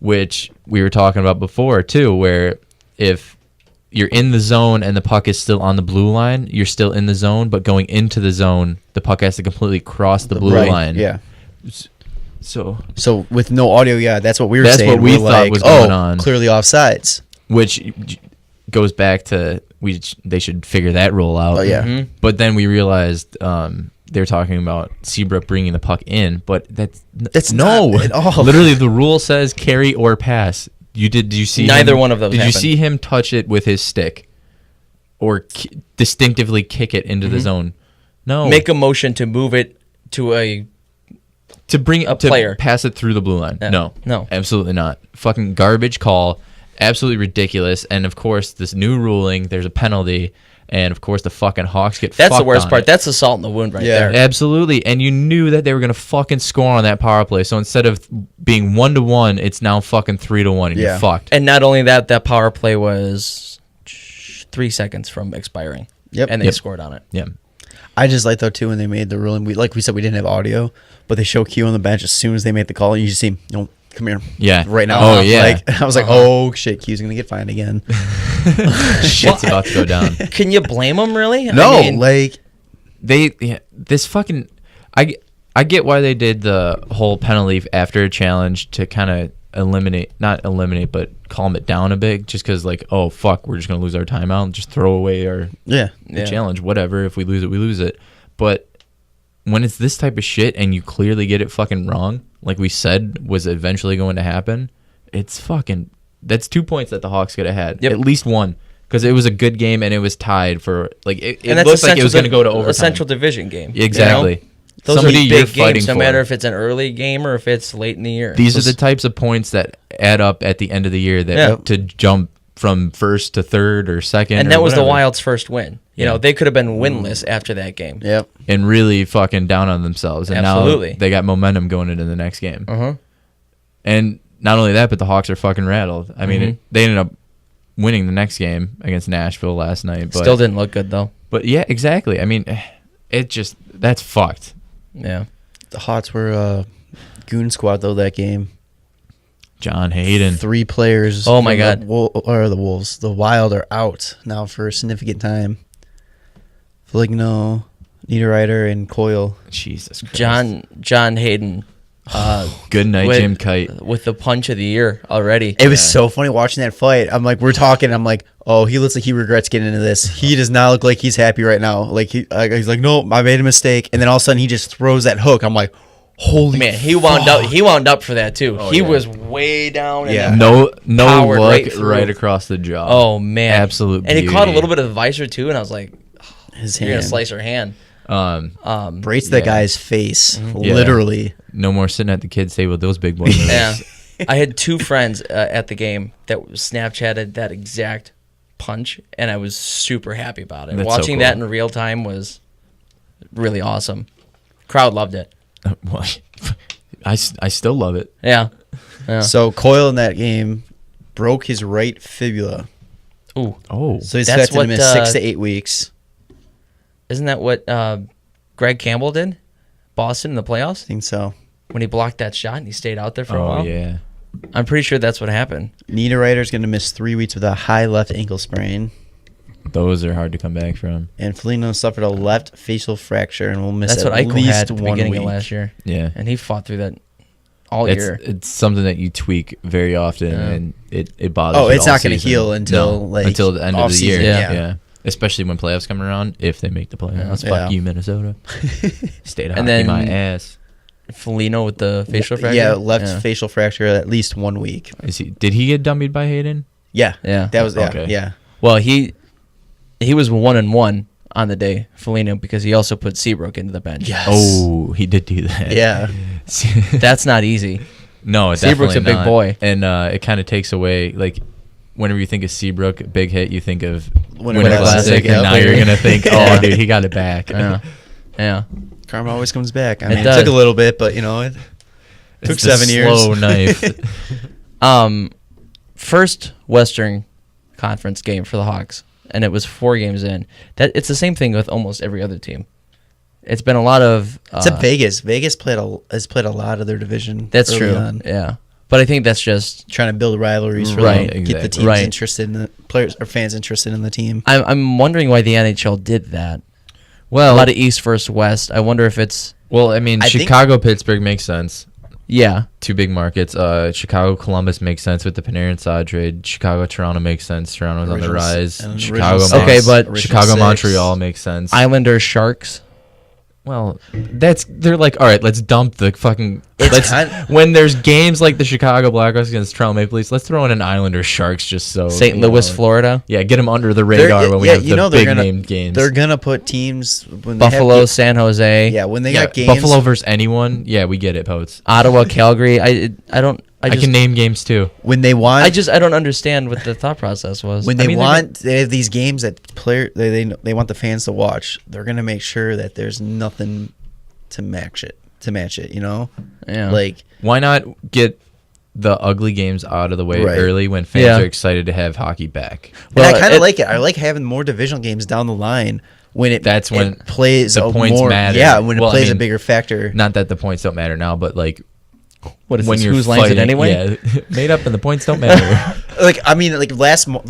which we were talking about before too, where if you're in the zone and the puck is still on the blue line, you're still in the zone, but going into the zone, the puck has to completely cross the blue Right, line. Yeah. So, So with no audio, yeah, that's what we were That's saying. what we We're thought like, was going on. Clearly offsides. which goes back to they should figure that rule out. Oh, yeah. Mhm. But then we realized they're talking about Seabrook bringing the puck in, but that's no not at all. Literally, the rule says carry or pass. Did you see Neither him- one of those Did you happened. see him touch it with his stick, or distinctively kick it into the zone? No. Make a motion to move it to a to bring a to player. pass it through the blue line. Yeah. No, No. absolutely not. Fucking garbage call, absolutely ridiculous. And of course, this new ruling, there's a penalty, and of course the fucking Hawks get. That's the fucked worst on part. it. That's the salt in the wound right Yeah. there. Absolutely, and you knew that they were gonna fucking score on that power play. So instead of being 1-1, it's now fucking 3-1, and Yeah. you're fucked. And not only that, that power play was 3 seconds from expiring. Yep. And they Yep. scored on it. Yeah, I just like though too when they made the ruling. Like we said, we didn't have audio, but they show Q on the bench as soon as they made the call. And you just see, no, come here, yeah, right now. Oh yeah, Like I was like, oh shit, Q's gonna get fined again. shit's about to go down. Can you blame them, really? No, I mean, like This fucking I get why they did the whole penalty after a challenge to kind of not eliminate but calm it down a bit, just because like, oh fuck, we're just gonna lose our timeout and just throw away our yeah, Yeah. challenge, whatever. If we lose it, we lose it. But when it's this type of shit and you clearly get it fucking wrong, like we said was eventually going to happen, it's fucking, that's 2 points that the Hawks could have had. Yep. At least one, because it was a good game and it was tied for like it and that's looked like it was going to go to A overtime. Central Division game. you Exactly. know? Those Somebody are you're big fighting games, no for. matter if it's an early game or if it's late in the year. These are the types of points that add up at the end of the year that Yeah. to jump from first to third or second. and or that was the whatever. Wild's first win. You know, they could have been winless after that game. yep. And really fucking down on themselves. And Absolutely. now they got momentum going into the next game. Uh-huh. And not only that, but the Hawks are fucking rattled. I mean, they ended up winning the next game against Nashville last night. But, Still didn't look good, though. But yeah, exactly. I mean, it just, that's fucked. Yeah. The Hawks were goon squad though that game. John Hayden. 3 players. Oh, my from God. The Wolves. The Wild are out now for a significant time. Foligno, Niederreiter, and Coyle. Jesus Christ. John Hayden. Good night, with- Jim Kite. With the punch of the year already. It was so funny watching that fight. I'm like, we're talking. I'm like, oh, he looks like he regrets getting into this. He does not look like he's happy right now. Like he's like, no, I made a mistake. And then all of a sudden he just throws that hook. I'm like, Holy Man, he wound up for that too. He was way down. Yeah. And No powered look right through. right across the jaw. oh man, Absolute And he caught a beauty. little bit of the visor too, and I was like, his "You're gonna hand slice her hand." breaks that Yeah. guy's face, Yeah. literally. No more sitting at the kids' table with those big boys. Yeah, I had 2 friends at the game that Snapchatted that exact punch, and I was super happy about it. That's so Watching cool. that in real time was really awesome. Crowd loved it. Well, I still love it. Yeah. So Coyle in that game broke his right fibula. Ooh, Oh, So he's That's expected to miss what, 6 to 8 weeks. isn't that what Greg Campbell did? Boston in the playoffs I think so. when he blocked that shot and he stayed out there for a oh while. yeah. I'm pretty sure that's what happened. Niederreiter's going to miss 3 weeks with a high left ankle sprain. Those are hard to come back from. And Foligno suffered a left facial fracture and will miss That's at what Eichel least had at the 1 beginning week. of last year, Yeah. and he fought through that all It's year. it's something that you tweak very often, Yeah. and it bothers. Oh, you it's all not going to season. heal until No, like until the end of the year. off-season, Yeah. Especially when playoffs come around, if they make the playoffs. Yeah. Fuck you, Minnesota. State of And hockey, then- my ass. Foligno with the facial fracture. Yeah, left facial fracture at least 1 week. Did he get dummied by Hayden? Yeah. Yeah. That was Okay. yeah. Well, he was 1-1 on the day, Foligno, because he also put Seabrook into the bench. Yes. Oh, he did do that. Yeah. That's not easy. No, it's Seabrook's definitely a big not. boy. And it kind of takes away, like, whenever you think of Seabrook, big hit, you think of Winter Winter Classic, Classic, yeah. and now you're going to think, oh, dude, he got it back. Yeah. Yeah. Karma always comes back. I It mean, it does. took a little bit, but it It's took the 7 years. slow knife. First Western Conference game for the Hawks, and it was 4 games in. That it's the same thing with almost every other team. It's been a lot of. Except Vegas. Vegas has played a lot of their division. That's early true. on. Yeah, but I think that's just. Trying to build rivalries for Right, them, get the exactly. teams Right. interested in the players or fans interested in the team. I'm wondering why the NHL did that. A Well, lot of East versus West. I wonder if it's. I mean, I think- Chicago, Pittsburgh makes sense. Yeah. 2 big markets. Chicago, Columbus makes sense with the Panarin Saad trade. Chicago, Toronto makes sense. Toronto's on the Original rise. and Chicago, original Okay, six, but original Chicago, six. Montreal makes sense. Islanders, Sharks. Well, they're like, all right, let's dump the fucking. It's kind- When there's games like the Chicago Blackhawks against Toronto Maple Leafs, let's throw in an Islanders Sharks just so. St. you Louis, know, Florida. Yeah, get them under the They're- radar when we yeah, have you know the they're big gonna- named games. They're gonna put teams when they Buffalo, have, San Jose. yeah, when they Yeah, got games. Buffalo versus anyone. Yeah, we get it, Poets. Ottawa, Calgary. I I can name games too. when they want. I don't understand what the thought process was. when I they mean, they have these games that they want the fans to watch. They're gonna make sure that there's nothing to match it. Yeah. Like Why not get the ugly games out of the way Right. early when fans Yeah. are excited to have hockey back? Well, and I kind it- of like it. I like having more divisional games down the line when That's when it plays the a points more, matter. Yeah, when Well, it I plays a mean, bigger factor. Not that the points don't matter now, but like what is when this? you're Who's lands it fighting, anyway? yeah, made up and the points don't matter. Like I mean, like the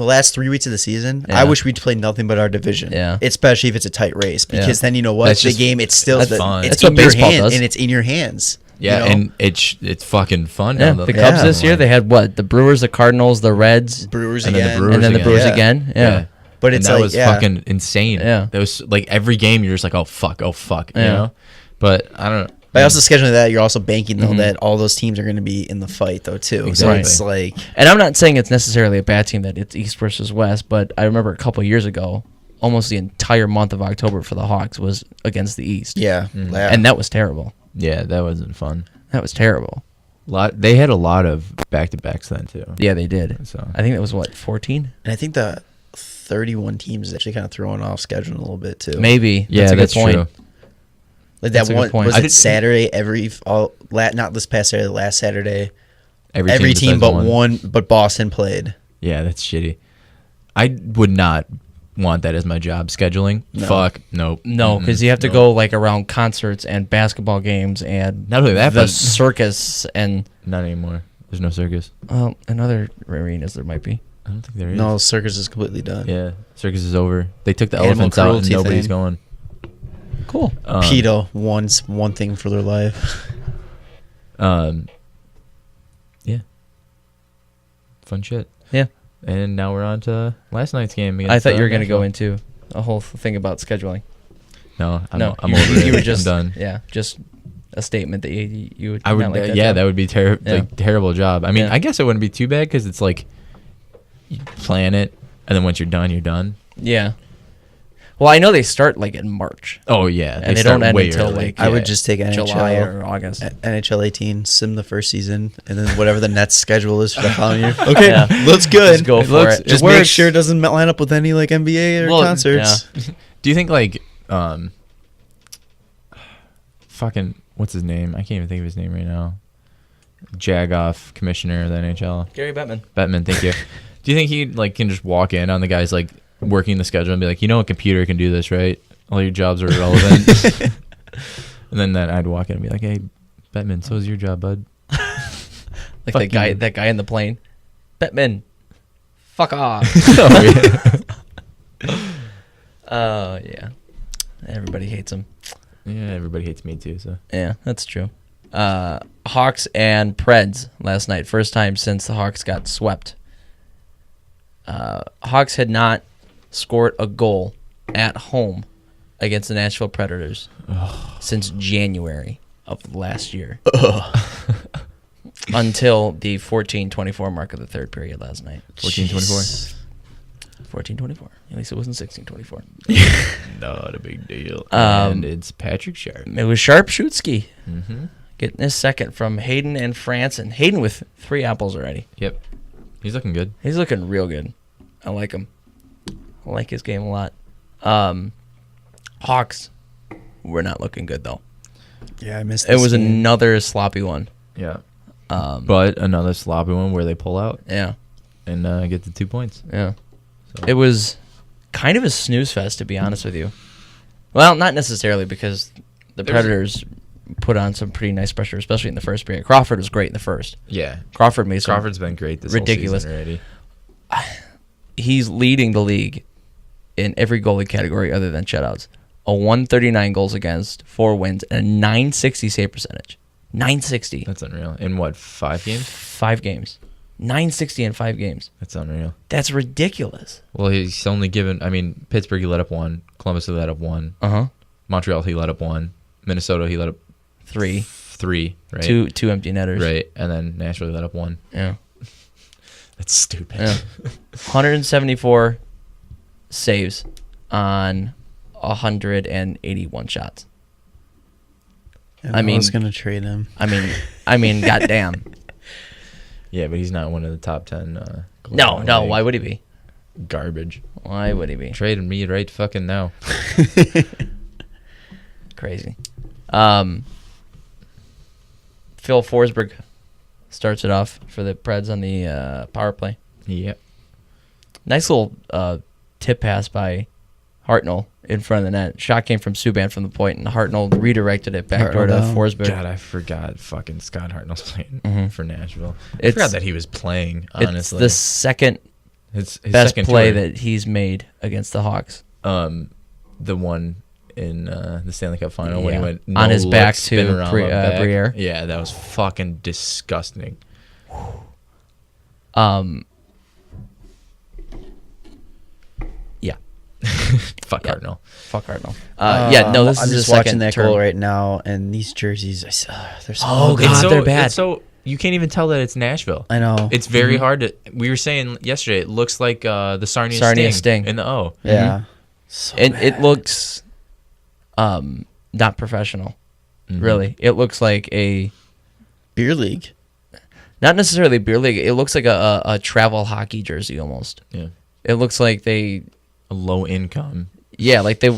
last 3 weeks of the season, Yeah. I wish we'd play nothing but our division. Yeah. Especially if it's a tight race, because then you know what, That's the just- game it's still that's the, fun. it's That's what in your baseball hand does. and it's in your hands. Yeah, you know? and it's fucking fun. Yeah, down the the Cubs Yeah. this year, they had what? The Brewers, the Cardinals, the Reds, Brewers and then the again, Brewers and then the again. Brewers Yeah. again. Yeah. but And it's that like was yeah. fucking insane. Yeah. That was like every game you're just like, oh fuck, you Yeah. know. But I don't know. By also scheduling that, you're also banking though that all those teams are going to be in the fight though too. Exactly. So it's like And I'm not saying it's necessarily a bad team that it's East versus West, but I remember a couple years ago, almost the entire month of October for the Hawks was against the East. yeah, And that was terrible. Yeah, that wasn't fun. That was terrible. They had a lot of back-to-backs then too. Yeah, they did. So I think that was what, 14? and I think the 31 teams is actually kind of throwing off scheduling a little bit too. Maybe. yeah, That's a good that's point. true. Like That's that a good one point. was I it did- Saturday not this past Saturday, last Saturday. Every besides team but one, but Boston played. Yeah, that's shitty. I would not want that as my job scheduling. No. Fuck, nope. No, because you have to Nope. go like around concerts and basketball games and Not only that, the but circus and not anymore. There's no circus. in other arenas there might be. I don't think there is. No, circus is completely done. Yeah, circus is over. They took the Animal elephants out and cruelty nobody's thing. going. Cool. PETA wants one thing for their life. Yeah. Fun shit. Yeah. And now we're on to last night's game. I against, thought you were going to go Nashville. into a whole thing about scheduling. No, I'm no, over you it. were just I'm done. Yeah, just a statement that you would I would, not like that yeah, job? that would be terrible job. I mean, Yeah. I guess it wouldn't be too bad because it's like you plan it, and then once you're done, you're done. Yeah. Well, I know they start like in March, Oh yeah, and they start don't end way until early. like I would just take July NHL, or August. NHL 18, sim the first season, and then whatever the Nets schedule is for the following year. Okay, Yeah. looks good. Just go It for looks- it. Just It make works. sure it doesn't line up with any like NBA or Well, concerts. Do you think like fucking what's his name? I can't even think of his name right now. Jagoff, commissioner of the NHL. Gary Bettman. Bettman, thank you. Do you think he like can just walk in on the guys like working the schedule and be like, you know, a computer can do this, right? All your jobs are irrelevant. And then I'd walk in and be like, hey, Bettman, so is your job, bud. Like Fuck you. that guy in the plane. Bettman. Fuck off. Oh, yeah. Oh yeah. Everybody hates him. Yeah, everybody hates me too. So Yeah, that's true. Hawks and Preds last night. First time since the Hawks got swept. Hawks had not scored a goal at home against the Nashville Predators since January of last year. Until the 14-24 mark of the third period last night. 14-24. 14-24. At least it wasn't 16-24. Not a big deal. Um, And it's Patrick Sharp. It was Sharpschutsky Mm-hmm. getting his second from Hayden and France. And Hayden with 3 apples already. Yep, he's looking good. He's looking real good. I like him. I like his game a lot. Hawks were not looking good, though. Yeah, I missed. It was game. another sloppy one. Yeah, but another sloppy one where they pull out Yeah, and get the 2 points. yeah. So. It was kind of a snooze fest, to be honest with you. Well, not necessarily, because the Predators put on some pretty nice pressure, especially in the first period. Crawford was great in the first. Yeah, Crawford made some. Crawford's been great this ridiculous. whole season already. He's leading the league in every goalie category other than shutouts. A 139 goals against, 4 wins, and a 960 save percentage. 960. That's unreal. In what, 5 games? 5 games. 960 in 5 games. That's unreal. That's ridiculous. Well, he's only given. I mean, Pittsburgh he let up 1. Columbus he let up 1. Uh-huh. Montreal he let up 1. Minnesota he let up 3. 3. Right. Two empty netters. Right, and then Nashville he let up 1. Yeah. That's stupid. Yeah. 174 saves on 181 shots. And I mean- was gonna trade him. I mean, goddamn. Yeah, but he's not one of the top 10. Goalies No, in the no. league. Why would he be? Garbage. Why would he be? Trading me right fucking now. Crazy. Phil Forsberg starts it off for the Preds on the power play. Yep. Nice little tip pass by Hartnell in front of the net. Shot came from Subban from the point, and Hartnell redirected it back door to Hartnell. Forsberg. God, I forgot fucking Scott Hartnell's playing Mhm. for Nashville. I It's- forgot that he was playing, It's honestly. the second his best second play tour. that he's made against the Hawks. The one in the Stanley Cup final when he Yeah. went On his look, back spin to around Bri- up back. Briere. Yeah, that was fucking disgusting. Yeah. Fuck Yeah. Hartnell. Fuck Hartnell. Yeah, no, this I'm is just his watching second that turn. goal right now, and these jerseys, they're so Oh, ugly. God, they're bad. It's so you can't even tell that it's Nashville. I know. It's very hard to. We were saying yesterday, it looks like the Sarnia, Sarnia Sting Sting. in the O. yeah. So And bad. it looks not professional, Mhm. really. It looks like beer league. not necessarily beer league. It looks like a travel hockey jersey almost. Yeah, It looks like they, a low income. yeah, like they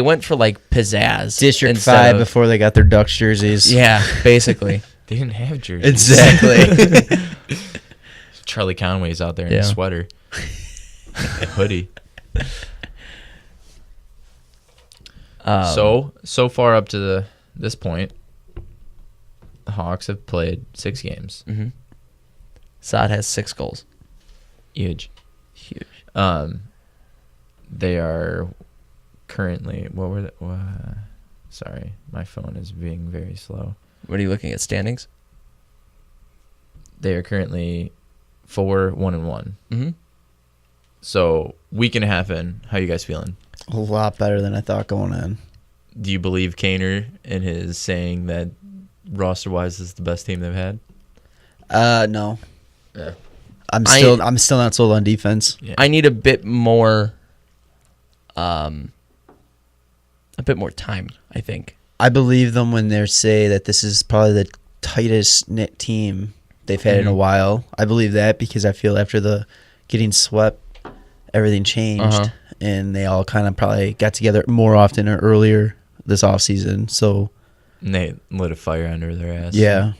went for like pizzazz. District instead 5 of- before they got their Ducks jerseys. Yeah, basically. They didn't have jerseys. Exactly. Charlie Conway's out there in Yeah. a sweater, a hoodie. So far up to this point, the Hawks have played 6 games. Mhm. Saad has 6 goals. Huge. Huge. They are currently sorry, my phone is being very slow. What are you looking at, standings? They are currently 4-1-1. Mm-hmm. So week and a half in, how you guys feeling? A lot better than I thought going in. Do you believe Kaner in his saying that roster wise is the best team they've had? No. Yeah. I'm still not sold on defense. Yeah. I need a bit more time, I think. I believe them when they say that this is probably the tightest knit team they've had in a while. I believe that because I feel after the getting swept, everything changed, and they all kind of probably got together more often or earlier this offseason. So, And they lit a fire under their ass. yeah,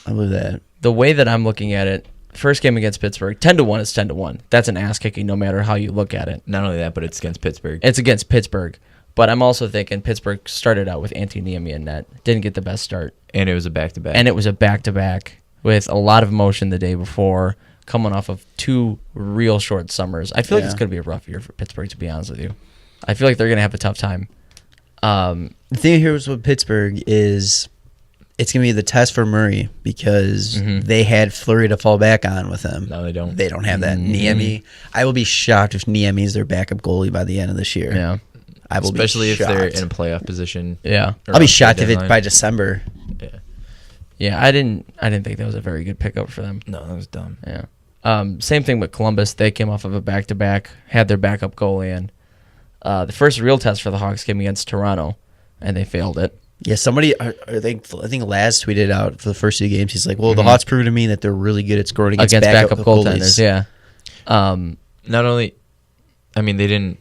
I believe that. The way that I'm looking at it, first game against Pittsburgh, 10-1 is 10-1. That's an ass kicking no matter how you look at it. Not only that, but it's against Pittsburgh. It's against Pittsburgh. But I'm also thinking Pittsburgh started out with Antoniemi in net. Didn't get the best start. And it was a back-to-back. And it was a back-to-back with a lot of emotion the day before, coming off of 2 real short summers. I feel like it's going to be a rough year for Pittsburgh, to be honest with you. I feel like they're going to have a tough time. The thing here with Pittsburgh is it's going to be the test for Murray because they had Fleury to fall back on with him. No, they don't. They don't have that. Niemi. I will be shocked if Niemi is their backup goalie by the end of this year. Yeah. I will Especially be if shocked. they're in a playoff position. Yeah. I'll be shocked if it's by December. Yeah. Yeah, I didn't think that was a very good pickup for them. No, that was dumb. Yeah. Same thing with Columbus. They came off of a back-to-back, had their backup goalie in. The first real test for the Hawks came against Toronto, and they failed it. Yeah, somebody, I think Laz tweeted out for the first 2 games. He's like, well, the Hawks proved to me that they're really good at scoring against backup goaltenders. Yeah. Not only, I mean, they didn't,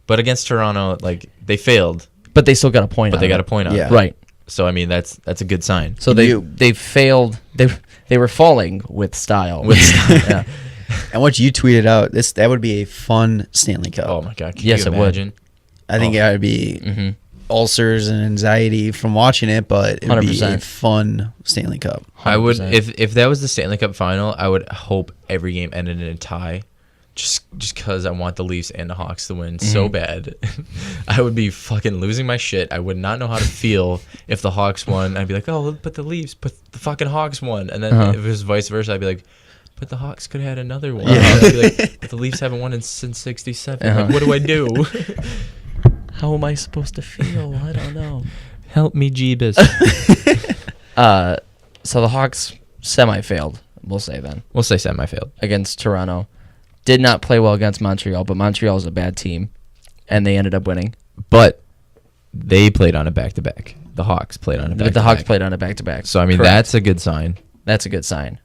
but against Toronto, like, they failed. But they still got a point But on they it. got a point on Yeah. it. Right. So, I mean, that's a good sign. So they failed. They were falling with style. Yeah. And what you tweeted out, that would be a fun Stanley Cup. Oh, my God. Can Yes, you it would. imagine? I think it would be ulcers and anxiety from watching it, but it would be a 100%. fun Stanley Cup. I would, 100%. if that was the Stanley Cup final, I would hope every game ended in a tie. Just because I want the Leafs and the Hawks to win so bad. I would be fucking losing my shit. I would not know how to feel if the Hawks won. I'd be like, oh, but the Leafs, but the fucking Hawks won. And then if it was vice versa, I'd be like, but the Hawks could have had another one. I'd be like, but the Leafs haven't won since 67. Like, what do I do? How am I supposed to feel? I don't know. Help me, Jeebus. So the Hawks semi-failed, we'll say then, We'll say semi-failed. against Toronto. Did not play well against Montreal, but Montreal is a bad team, and they ended up winning. But they played on a back-to-back. The Hawks played on a back-to-back. But the Hawks played on a back-to-back. So, I mean, Correct. that's a good sign. That's a good sign.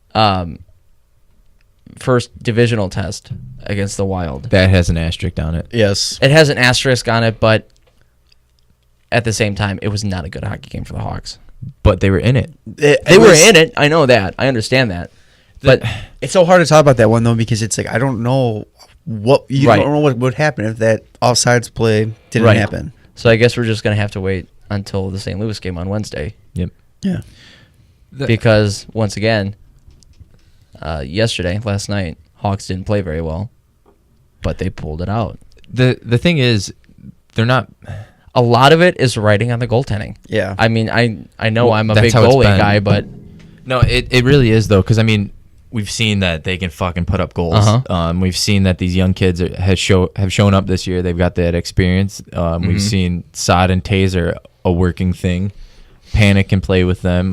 First divisional test against the Wild. That has an asterisk on it. Yes. It has an asterisk on it, but at the same time, it was not a good hockey game for the Hawks. But they were in it. They were in it. I know that. I understand that. But It's so hard to talk about that one, though, because it's like, I don't know don't know what would happen if that offsides play didn't Right. happen. so I guess we're just going to have to wait until the St. Louis game on Wednesday. Yep. Yeah. Because, once again, last night, Hawks didn't play very well, but they pulled it out. The thing is, they're not. A lot of it is riding on the goaltending. Yeah. I mean, I know Well, I'm a that's big how it's goalie been. guy, but No, it really is, though, because, I mean, we've seen that they can fucking put up goals. We've seen that these young kids have shown up this year. They've got that experience. We've seen Sod and Taser a working thing. Panic can play with them.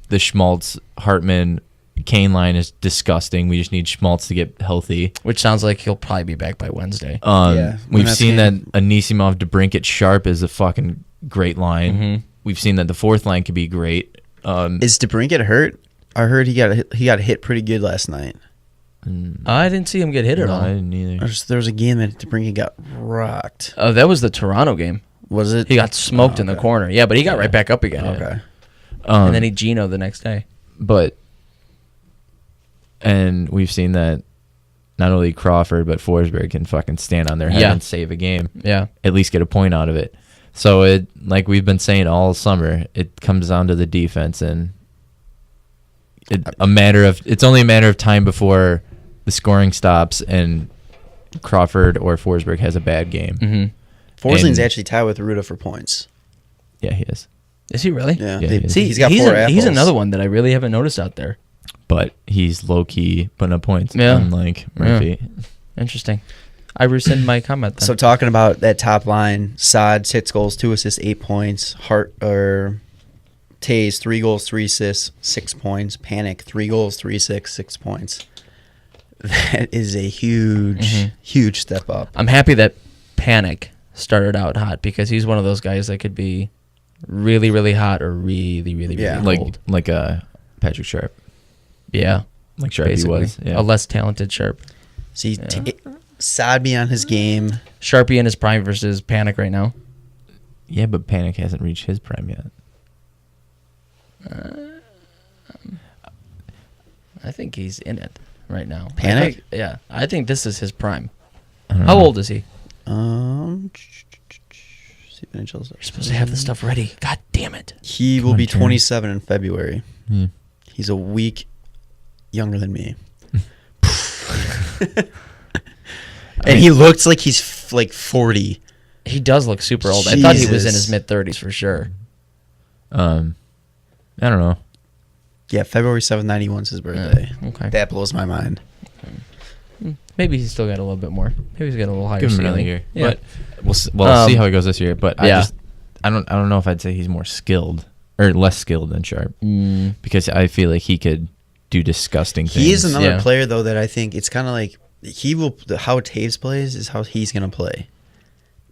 The Schmaltz, Hartman, Kane line is disgusting. We just need Schmaltz to get healthy. which sounds like he'll probably be back by Wednesday. Yeah, when We've that's seen game. that Anisimov, DeBrincat, Sharp is a fucking great line. We've seen that the fourth line could be great. Is DeBrincat hurt? I heard he got hit pretty good last night. I didn't see him get hit at No, all. I didn't either. There was a game that DeBrincat got rocked. Oh, that was the Toronto game. Was it? He got smoked in the okay. corner. Yeah, but he got right back up again. Okay. And then he Gino the next day. And we've seen that not only Crawford but Forsberg can fucking stand on their head Yeah. and save a game. Yeah. At least get a point out of it. So it, like we've been saying all summer, it comes down to the defense, and it's only a matter of time before the scoring stops and Crawford or Forsberg has a bad game. Mm-hmm. Forsling's And- actually tied with Ruda for points. Yeah, he is. Is he really? Yeah. Yeah, he is. See, he's got he's 4 he's apples. another one that I really haven't noticed out there. But he's low key putting up points. Yeah. Unlike Murphy. Interesting. I rescind my comment then. So talking about that top line, Sod 6 goals, 2 assists, 8 points. Taze, 3 goals, 3 assists, 6 points. Panic, 3 goals, 3 assists, 6 points. That is a huge step up. I'm happy that Panic started out hot because he's one of those guys that could be really, really hot or really, really, really cold. Like Patrick Sharp. Yeah. Like Sharpie basically. was. Yeah. A less talented Sharp. See, Sadby on his game. Sharpie in his prime versus Panic right now. Yeah, but Panic hasn't reached his prime yet. I think he's in it right now. Panic? I think this is his prime. I don't How know. old is he? You're You're supposed to have the stuff ready. God damn it. He will be 27 in February. Hmm. He's a week younger than me. And he looks like he's like 40. He does look super old. I thought he was in his mid-30s for sure. I don't know. Yeah, February 7th, 91 is his birthday. Okay. That blows my mind. Maybe he's still got a little bit more. Maybe he's got a little higher Give him another ceiling. year. Yeah. But we'll see how he goes this year. But I don't know if I'd say he's more skilled or less skilled than Sharp because I feel like he could do disgusting things. He is another player though that I think it's kind of like how Taves plays is how he's gonna play,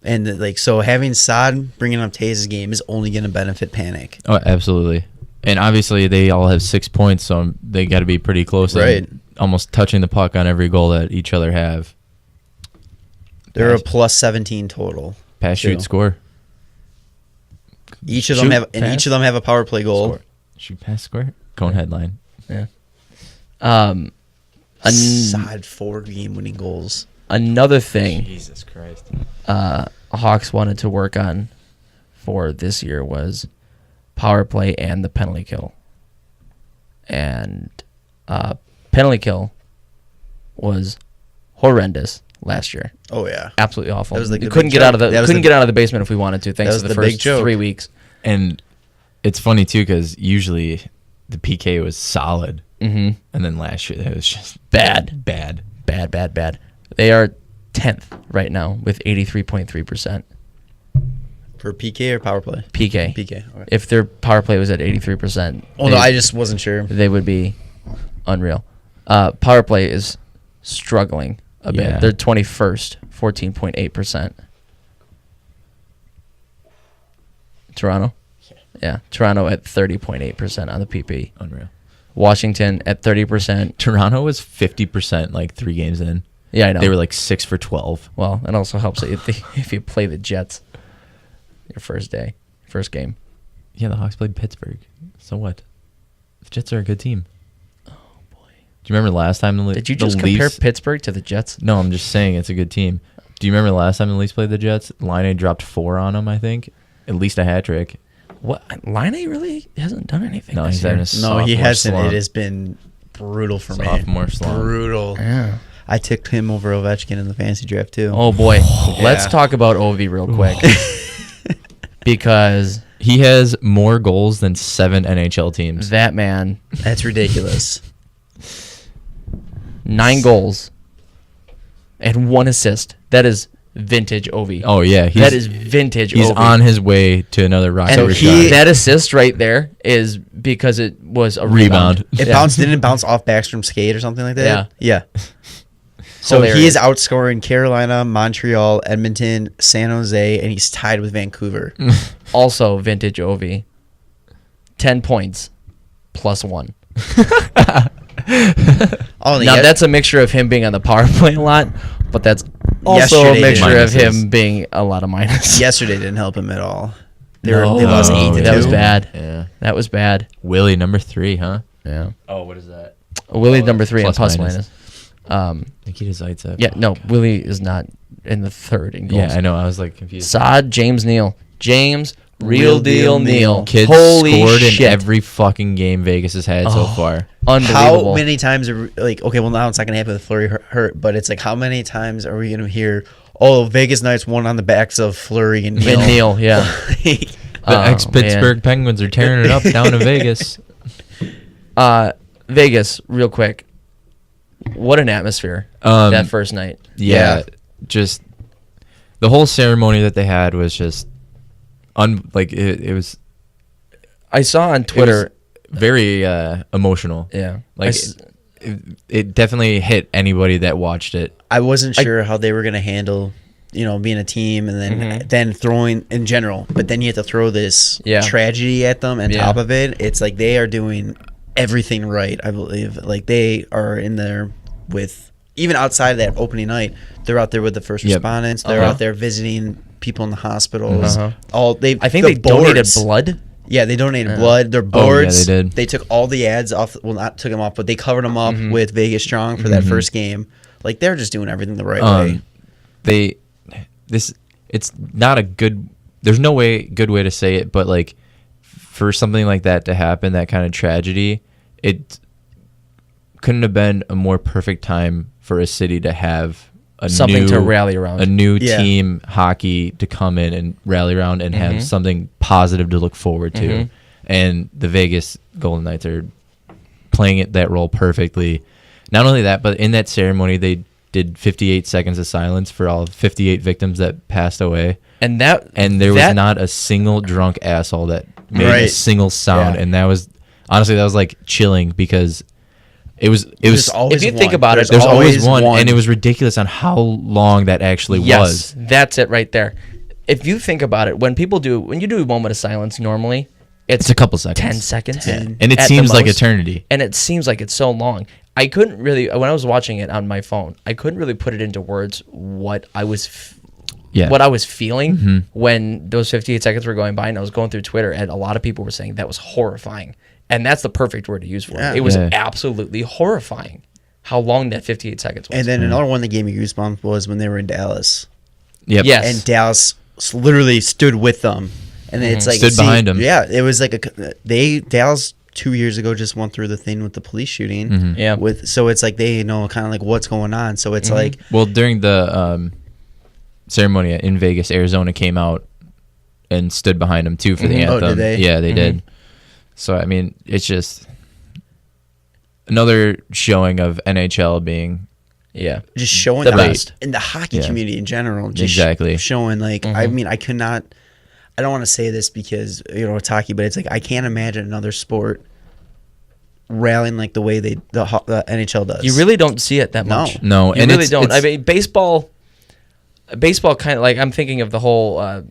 and like so having Saad bringing up Taves' game is only gonna benefit Panic. Oh, absolutely. And obviously they all have 6 points, so they got to be pretty close. Right. Almost touching the puck on every goal that each other have. They're a plus 17 total. Pass, shoot, score. Each of them have a power play goal. Score. Shoot, pass, score. Cone headline. Yeah. Saad 4 game-winning goals. Another thing Jesus Christ. Hawks wanted to work on for this year was power play and the penalty kill. And penalty kill was horrendous last year. Oh yeah, Absolutely awful. That was like we the couldn't big get out joke. of get out of the basement if we wanted to. Thanks That to was the the big first joke. 3 weeks. And it's funny, too, because usually the PK was solid. Mm-hmm. And then last year, it was just Bad. Bad. They are 10th right now with 83.3%. for PK or power play. PK. PK. Okay. If their power play was at 83%, Oh no, I just wasn't sure. they would be unreal. Power play is struggling a bit. Yeah. They're 21st, 14.8%. Toronto? Yeah, Toronto at 30.8% on the PP. Unreal. Washington at 30%. Toronto was 50% like 3 games in. Yeah, I know. They were like 6 for 12. Well, it also helps if you play the Jets your first game. Yeah, the Hawks played Pittsburgh. So what? The Jets are a good team. Oh, boy. Do you remember the last time Did you just compare Pittsburgh to the Jets? No, I'm just saying it's a good team. Do you remember the last time the Leafs played the Jets? Line dropped 4 on them, I think. At least a hat trick. What? Line really hasn't done anything No, this he's year. having a No, sophomore he hasn't. slump. It has been brutal for me. Sophomore slump. Brutal. Yeah. I took him over Ovechkin in the fantasy draft too. Oh, boy. Let's Yeah. talk about Ovi real quick. Because He has more goals than 7 NHL teams. that man, That's ridiculous. 9 goals and 1 assist. That is vintage Ovi. Oh, yeah. That is vintage He's Ovi. on his way to another rocket And shot. that assist right there is because it was a Rebound. rebound. It didn't bounce off Backstrom's skate or something like that? Yeah. Yeah. So Hilarious. he is outscoring Carolina, Montreal, Edmonton, San Jose, and he's tied with Vancouver. Also vintage Ovi. 10 points plus 1. Oh, Now that's a mixture of him being on the power play a lot, but that's also Yesterday a mixture of minuses. him being a lot of minus. yesterday didn't help him at all. They No. lost Oh, 8-2. That was bad. Yeah. That was bad. Willie, number 3, huh? Yeah. Oh, what is that? Willie number 3 and plus plus minus. Nikita Zaitsev. Yeah, no, Willie is not in the third in goals. Yeah, I know. I was like confused. Saad, James Neal. James, real deal Neal. Kids Holy scored shit. in every fucking game Vegas has had so far. Unbelievable. How many times are okay? Well, now it's not gonna happen with Fleury hurt, but it's like how many times are we gonna hear? Oh, Vegas Knights won on the backs of Fleury and Neal. And Neal, yeah. The Oh, ex-Pittsburgh Penguins are tearing it up down in Vegas. Vegas, real quick. What an atmosphere that first night. Yeah, just the whole ceremony that they had was just it was I saw on Twitter. Very emotional. Yeah. Like it definitely hit anybody that watched it. I wasn't sure how they were going to handle, being a team and then throwing in general. But then you have to throw this tragedy at them on top of it. It's like they are doing everything right, I believe. Like they are in there with, even outside of that opening night, they're out there with the first responders. They're out there visiting people in the hospitals. I think they donated blood. Yeah, they donated blood. Their boards. Yeah, they did. They took all the ads off. Well, not took them off, but they covered them up with Vegas Strong for that first game. Like they're just doing everything the right way. It's not a good. There's no good way to say it, but like for something like that to happen, that kind of tragedy, it couldn't have been a more perfect time for a city to have something to rally around, a new team hockey to come in and rally around and have something positive to look forward to. And the Vegas Golden Knights are playing that role perfectly. Not only that, but in that ceremony, they did 58 seconds of silence for all 58 victims that passed away. And there was not a single drunk asshole that made a single sound. And that was like chilling because it was if you think about it, there's always one, and it was ridiculous on how long that actually was. That's it right there. If you think about it, when you do a moment of silence normally, it's a couple seconds, 10 seconds, and it seems like eternity, and it seems like it's so long. I couldn't really, when I was watching it on my phone, I couldn't really put it into words what I was feeling when those 58 seconds were going by, and I was going through Twitter, and a lot of people were saying that was horrifying. And that's the perfect word to use for it. It was absolutely horrifying how long that 58 seconds was. And then another one that gave me goosebumps was when they were in Dallas. Yep. Yes. And Dallas literally stood with them. And it's like stood behind them. Yeah, it was like Dallas 2 years ago just went through the thing with the police shooting. Yeah. So it's like they know kind of like what's going on. So it's like, well, during the ceremony in Vegas, Arizona came out and stood behind them too for the anthem. Oh, did they? Yeah, they did. So, I mean, it's just another showing of NHL being just showing the best in the hockey community in general. Just exactly. Showing like, I mean, I don't want to say this because, it's hockey, but it's like, I can't imagine another sport rallying like the way the NHL does. You really don't see it that much. No. You really don't. I mean, baseball kind of like, I'm thinking of the whole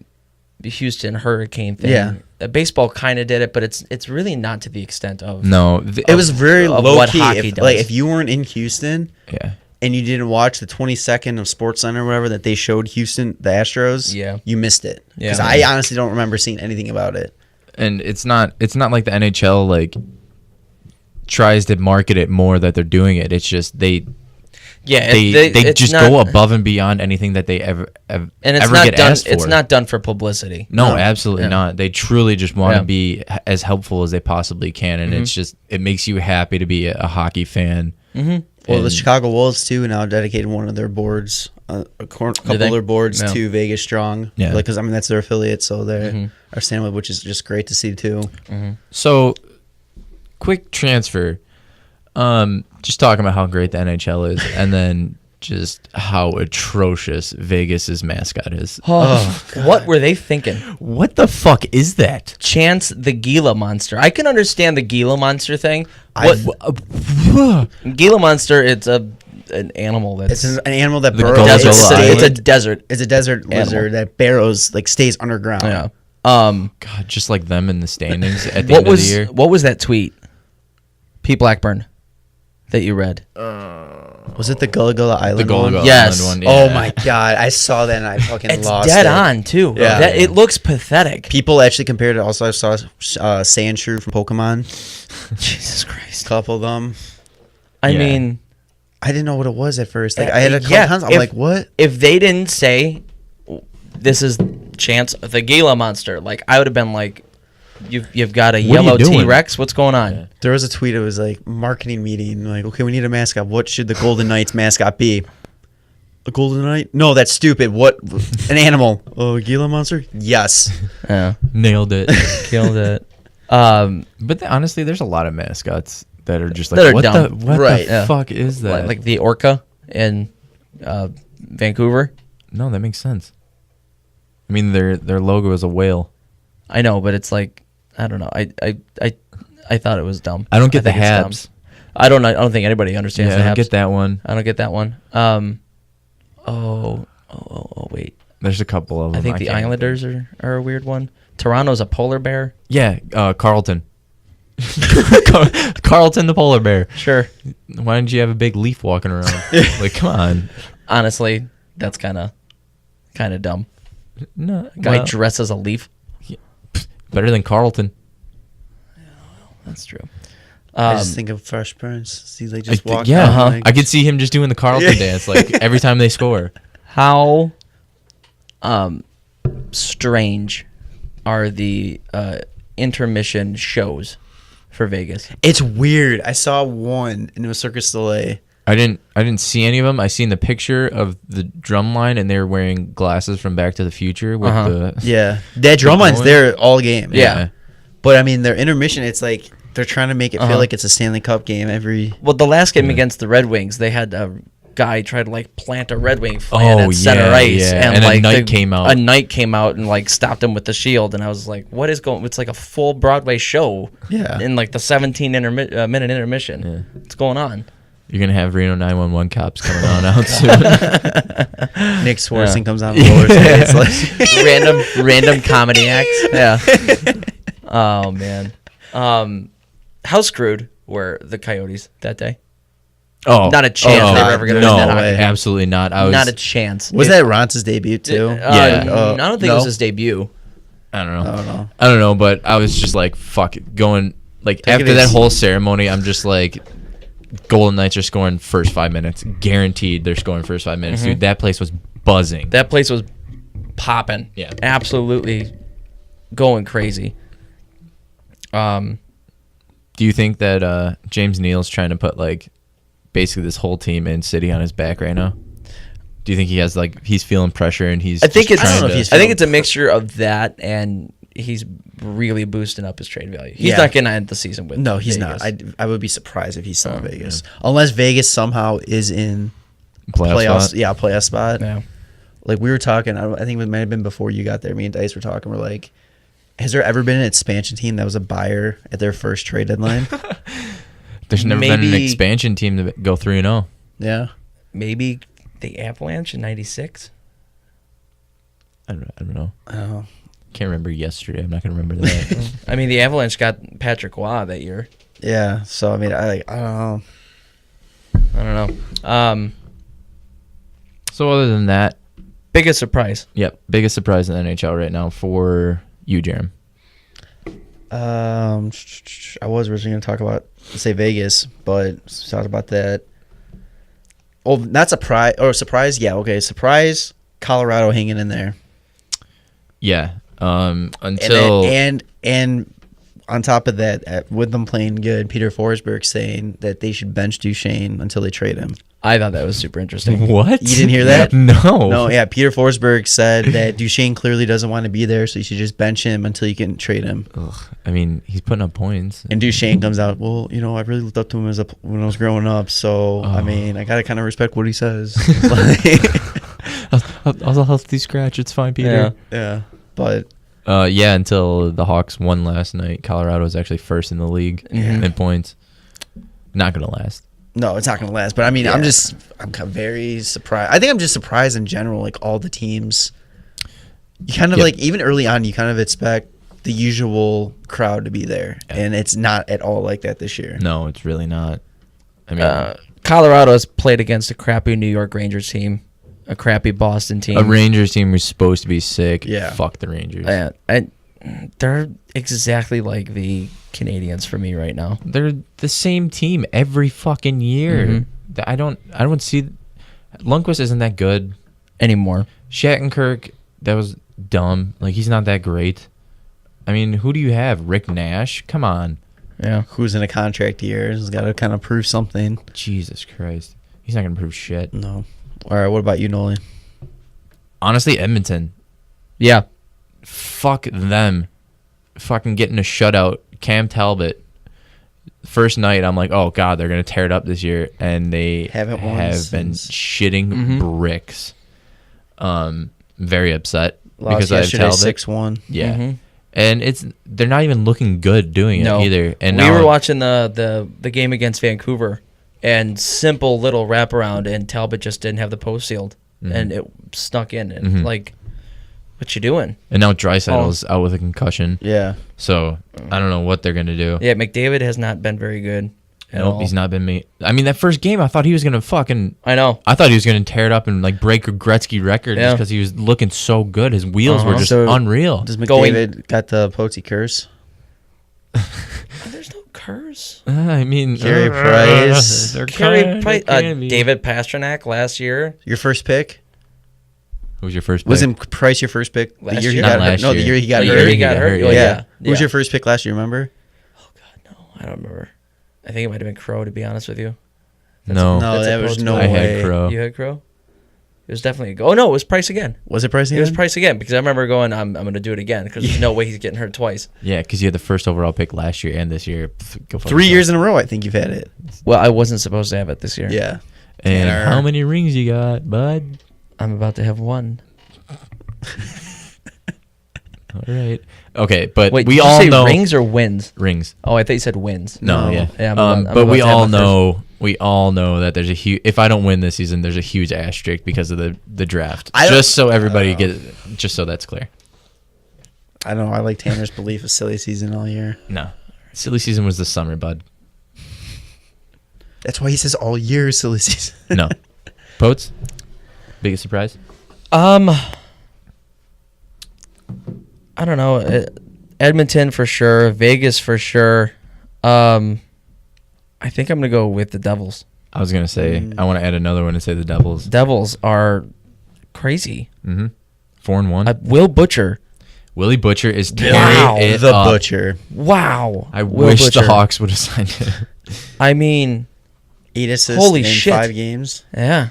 Houston Hurricane thing. Yeah. Baseball kind of did it, but it's really not to the extent of it was very low what key. hockey does. Like if you weren't in Houston, and you didn't watch the 22nd of Sports Center or whatever that they showed Houston the Astros, you missed it. Because I honestly don't remember seeing anything about it. And it's not like the NHL like tries to market it more that they're doing it. It's just they just go above and beyond anything that they ever get asked for. It's not done for publicity. No, absolutely not. They truly just want to be as helpful as they possibly can, and it's just it makes you happy to be a hockey fan. Well, the Chicago Wolves too now dedicated one of their boards, a couple of their boards to Vegas Strong. Yeah, because I mean that's their affiliate, so they are standing with, which is just great to see too. So, quick transfer. Just talking about how great the NHL is, and then just how atrocious Vegas's mascot is. What were they thinking? What the fuck is that? Chance the Gila monster. I can understand the Gila monster thing. Gila monster, it's an animal that's an animal that burrows. It's a desert. It's a desert lizard that burrows, like stays underground. Yeah. God, just like them in the standings at the end of the year. What was that tweet, Pete Blackburn, that you read? Was it the Gullah Gullah Island the Gullah one? Gullah Yes. Island one, Oh my god, I saw that and I fucking it's lost dead it. on too. Yeah. It looks pathetic. People actually compared it. Also, I saw Sandshrew from Pokemon. Jesus Christ. A couple of them. I mean, I didn't know what it was at first. Like I had a couple times. I'm like, what? If they didn't say this is Chance the Gila monster, like I would have been like, You've got a yellow T-Rex. What's going on? Yeah. There was a tweet. It was like marketing meeting. Like, okay, we need a mascot. What should the Golden Knights mascot be? A Golden Knight? No, that's stupid. What? An animal? Oh, a Gila monster? Yes. Yeah, nailed it. Killed it. But honestly, there's a lot of mascots that are just like, that are what dumb. the fuck is that? Like the orca in Vancouver. No, that makes sense. I mean, their logo is a whale. I know, but it's like I don't know. I thought it was dumb. I don't get the think it's dumb. Habs. I don't think anybody understands Yeah, the I Habs. don't get that one. I don't get that one. Wait. There's a couple of them. I think the can't Islanders are a weird one. Toronto's a polar bear. Yeah, Carlton. Carlton the polar bear. Sure. Why didn't you have a big leaf walking around? Like, come on. Honestly, that's kind of dumb. No, Guy well, dressed as a leaf. better than Carlton. That's true. I just think of Fresh Prince. See, they just walk. Yeah, out, like- I could see him just doing the Carlton dance like every time they score. How strange are the intermission shows for Vegas? It's weird. I saw one, and it was Circus Soleil. I didn't see any of them. I seen the picture of the drum line, and they were wearing glasses from Back to the Future with the Yeah, that drum line's there all game. Yeah. But I mean, their intermission, it's like they're trying to make it feel like it's a Stanley Cup game every. Well, the last game against the Red Wings, they had a guy try to like plant a Red Wing flag at center ice, and like a knight came out. A knight came out and like stopped him with the shield, and I was like, "What is going?" It's like a full Broadway show. Yeah. In like the 17 minute intermission. Yeah. What's going on? You're gonna have Reno 911 cops coming on out soon. Nick Swartzen comes out on roller skates. Like, random comedy acts. Yeah. Oh man. How screwed were the Coyotes that day? Oh, Not a chance they were ever gonna no, win that hockey game. absolutely not. I was Not a chance. was that Ronce's debut too? Yeah. I don't think it was his debut. I don't know. I don't know. I don't know, but I was just like, fuck it. Going, like, Take it after that easy. whole ceremony, I'm just like, Golden Knights are scoring first 5 minutes. Guaranteed they're scoring first 5 minutes. Dude, that place was buzzing. That place was popping. Yeah. Absolutely going crazy. Do you think that James Neal's trying to put, like, basically this whole team in City on his back right now? Do you think he has, like, he's feeling pressure and he's I think just it's trying to- I think it's a mixture of that and he's really boosting up his trade value. He's Yeah. not going to end the season with No, he's Vegas. not. I would be surprised if he's still in Vegas, unless Vegas somehow is in playoff playoffs. spot? Yeah, playoff spot. Yeah. Like we were talking, I think it might have been before you got there. Me and Dice were talking. We're like, has there ever been an expansion team that was a buyer at their first trade deadline? There's never been an Maybe- expansion team to go 3-0. Yeah. Maybe the Avalanche in 96? I don't know. Oh. Can't remember yesterday. I'm not gonna remember that. I mean, the Avalanche got Patrick Waugh that year. Yeah. So I mean, I don't know. I don't know. So other than that, Biggest surprise. yep, biggest surprise in the NHL right now for you, Jarom. I was originally going to talk about say Vegas, but talked about that. Oh, not surprise or surprise? Yeah, okay, surprise. Colorado hanging in there, Yeah. Until and on top of that, with them playing good, Peter Forsberg saying that they should bench Duchesne until they trade him. I thought that was super interesting. what? You didn't hear that? No. No, yeah, Peter Forsberg said that Duchesne clearly doesn't want to be there, so you should just bench him until you can trade him. Ugh, I mean, he's putting up points. And Duchesne comes out, well, you know, I really looked up to him when I was growing up, so I mean, I gotta kind of respect what he says. I'll healthy scratch. It's fine, Peter. Yeah, but Yeah, until the Hawks won last night. Colorado was actually first in the league in points. Not gonna last. no, it's not gonna last. But I mean, I'm kind of very surprised. I think I'm just surprised in general, like all the teams. You kind of Yep. like even early on, you kind of expect the usual crowd to be there, and it's not at all like that this year. No, it's really not. I mean, Colorado has played against a crappy New York Rangers team, a crappy Boston team. a Rangers team was supposed to be sick. Yeah. Fuck the Rangers. And they're exactly like the Canadians for me right now. They're the same team every fucking year. I don't see. Lundqvist isn't that good Anymore. Shattenkirk, that was dumb. Like, he's not that great. I mean, who do you have? Rick Nash? Come on. Yeah. Who's in a contract year has got to kind of prove something. Jesus Christ. He's not going to prove shit. No. All right. What about you, Nolly? Honestly, Edmonton. Yeah. Fuck them. Fucking getting a shutout. Cam Talbot. First night, I'm like, oh, God, they're going to tear it up this year. And they Haven't won have been since. shitting bricks. Very upset. Lost I have yesterday Talbot. 6-1. Yeah. And they're not even looking good doing it either. And we were watching the game against Vancouver, and simple little wraparound, and Talbot just didn't have the post sealed, and it snuck in. And like, what you doing? And now Draisaitl's out with a concussion. Yeah. So I don't know what they're gonna do. Yeah, McDavid has not been very good. Nope, he's not been made. I mean, that first game, I thought he was gonna fucking. I know. I thought he was gonna tear it up and like break a Gretzky record just because he was looking so good. His wheels were just unreal. Does McDavid got the Poetzy curse? There's no curse. I mean, Carey Price. David Pastrnak last year. Your first pick? Who was your first pick? Wasn't Price your first pick? Last The year he year? got Not hurt. last No, the year. year he got The hurt. year he got hurt. Oh, Yeah. Who yeah. was your first pick last year? Remember? Oh God, no, I don't remember. I think it might have been Crow, to be honest with you. No, There was no I way. had Crow. You had Crow? It was definitely a go. Oh no, it was Price again. Was it Price again? It was Price again, because I remember going, I'm going to do it again, because there's no way he's getting hurt twice. Yeah, because you had the first overall pick last year and this year. Go fuck 3 yourself. years in a row, I think you've had it. Well, I wasn't supposed to have it this year. Yeah. And Tanner. how many rings you got, bud? I'm about to have one. All right. Okay, but Wait, we did all you say know rings or wins? rings. Oh, I thought you said wins. No, yeah. Yeah, I'm but about we to have all my first- know that there's a huge. If I don't win this season, there's a huge asterisk because of the draft. Just so everybody just so that's clear. I don't know. I like Tanner's belief of silly season all year. No, silly season was the summer, bud. That's why he says all year is silly season. No, Poets, biggest surprise. I don't know. Edmonton for sure. Vegas for sure. I think I'm gonna go with the Devils. I was gonna say I want to add another one and say the Devils. Devils are crazy. 4-1. Will Butcher. Willie Butcher is Wow. tearing it The up. Butcher. Wow. I Will wish Butcher. the Hawks would have signed him. I mean, 8 assists Holy in shit. 5 games. yeah,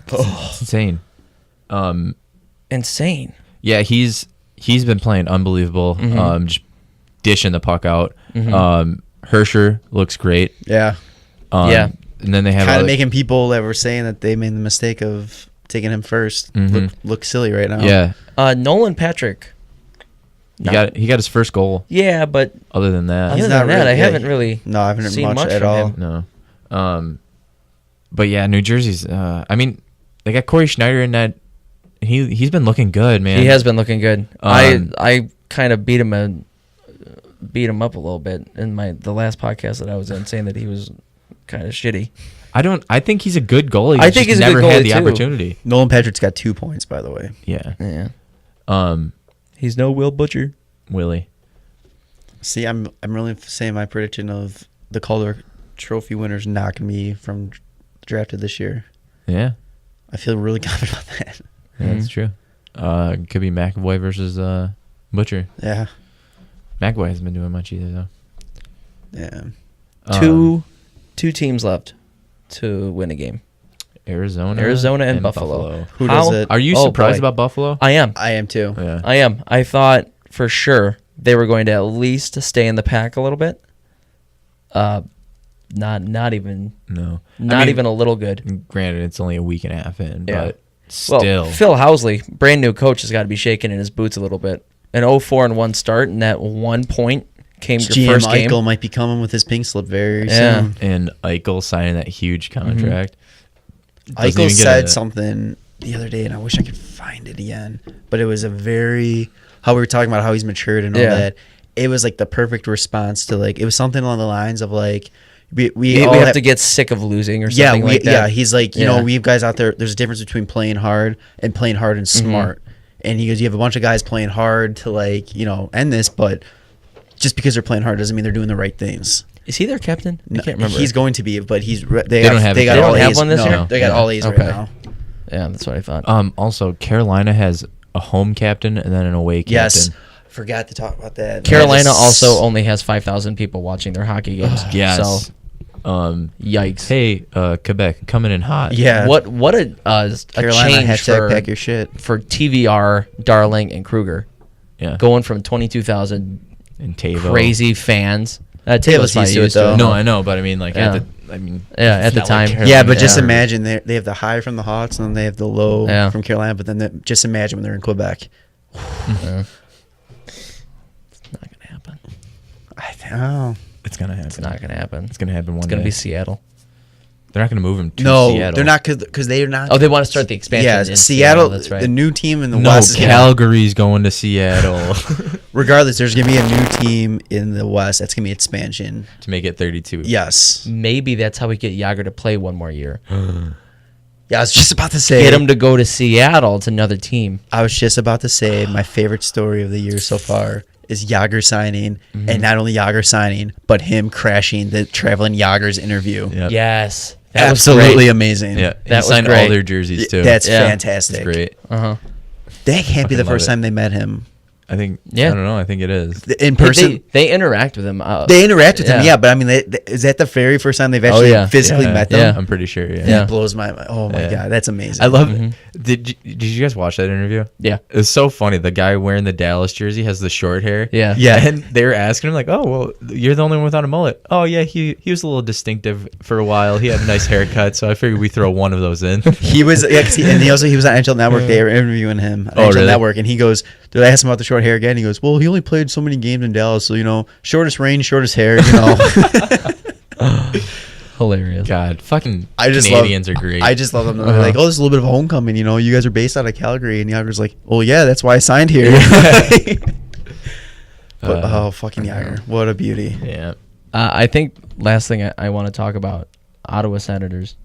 It's insane. insane. Yeah, he's been playing unbelievable. Just dishing the puck out. Hersher looks great. Yeah. Yeah. And then they have Kind of making people that were saying that they made the mistake of taking him first look silly right now. yeah. Nolan Patrick. He got his first goal. Yeah, but Other than that, other He's than not that, really- I yeah, haven't really No, I haven't seen much much at from all. him. no. But yeah, New Jersey's. I mean, they got Corey Schneider in that. He's been looking good, man. he has been looking good. Um, I kind of beat him up a little bit in the last podcast that I was in, saying that he was kind of shitty. I think he's a good goalie. I think just he's a good never had goalie, the too. opportunity. Nolan Patrick's got 2 points, by the way. Yeah. Yeah, he's no Will Butcher. Willie. See, I'm really saying my prediction of the Calder Trophy winners not going to be from drafted this year. Yeah. I feel really confident about that. Yeah, that's true. Could be McAvoy versus Butcher. Yeah. McAvoy hasn't been doing much either, though. Yeah. Two teams left to win a game. Arizona and Buffalo. Who does it? Are you Oh, surprised boy. about Buffalo? I am. I am too. Yeah. I am. I thought for sure they were going to at least stay in the pack a little bit. Not even No. even a little good. Granted, it's only a week and a half in, Yeah. but still. Well, Phil Housley, brand new coach, has got to be shaking in his boots a little bit. An 0-4-1 start, and that 1 point came your GM first game. Eichel might be coming with his pink slip very Yeah. soon. And Eichel signing that huge contract. Doesn't Eichel even get said a- something the other day, and I wish I could find it again. But it was how we were talking about how he's matured and all Yeah. that. It was like the perfect response to it was something along the lines of like we We all have to get sick of losing or something like that. Yeah, he's like, you know, Yeah. we have guys out there. There's a difference between playing hard and playing hard and smart. And he goes, you have a bunch of guys playing hard to end this, but just because they're playing hard doesn't mean they're doing the right things. Is he their captain? I can't remember. He's going to be, but they don't have they a got captain. all They don't have A's. one this No, year? They got Yeah. all A's Okay. right now. Yeah, that's what I thought. Also, Carolina has a home captain and then an away captain. Yes, forgot to talk about that. Carolina That is- also only has 5,000 people watching their hockey games. Yes. So, yikes. Hey, Quebec, coming in hot. Yeah. What a Carolina change hashtag pack your shit. for TVR, Darling, and Kruger. Yeah. Going from 22,000 And Tavo. crazy fans. Taylor's Taylor's not used to it, used to though. it. No, I know, but I mean, like, Yeah. at At the not like time. Carolina. Yeah, but just Yeah. imagine they have the high from the Hawks and then they have the low Yeah. from Carolina. But then just imagine when they're in Quebec. Oh. It's gonna happen. It's not gonna happen. It's gonna happen one It's day. gonna be Seattle. They're not gonna move him to No, Seattle. they're not because they are not. Oh, they want to start the expansion. Yeah, in Seattle. That's right. The new team in the No, West. Calgary's going to Seattle Regardless, there's gonna be a new team in the West. That's gonna be expansion. to make it 32. Yes. Maybe that's how we get Yager to play one more year. Yeah, I was just about to say. Get him to go to Seattle. It's another team. I was just about to say my favorite story of the year so far is Yager signing, and not only Yager signing, but him crashing the traveling Yager's interview. Yep. Yes, that Absolutely was amazing. Yeah, That was he signed great. all their jerseys too. That's Yeah. fantastic. It's great. Uh huh. That can't be the Fucking first love it. time they met him I think. Yeah. I don't know. I think it is. in person. They interact with him. They interact with him, yeah. yeah. But I mean, is that the very first time they've actually yeah. physically Yeah, met them? Yeah. I'm pretty sure. Yeah. Yeah. It blows my mind. Oh my Yeah. god, that's amazing. I love it. Did you guys watch that interview? Yeah. It was so funny. The guy wearing the Dallas jersey has the short hair. Yeah. Yeah. And they were asking him like, "Oh, well, you're the only one without a mullet." Oh yeah, he was a little distinctive for a while. He had a nice haircut, so I figured we throw one of those in. He was, yeah, 'cause he was on NHL Network. They were interviewing him on Oh, NHL really? Network, and he goes, "Did I ask him about the short hair again?" He goes, "Well, he only played so many games in Dallas, so shortest range, shortest hair, Hilarious. God, fucking I just Canadians are great. I just love them. They're like, "Oh, this is a little bit of a homecoming. You guys are based out of Calgary," and Yager's like, "Well, yeah, that's why I signed here." But fucking Yager, what a beauty! yeah. I think last thing I want to talk about Ottawa Senators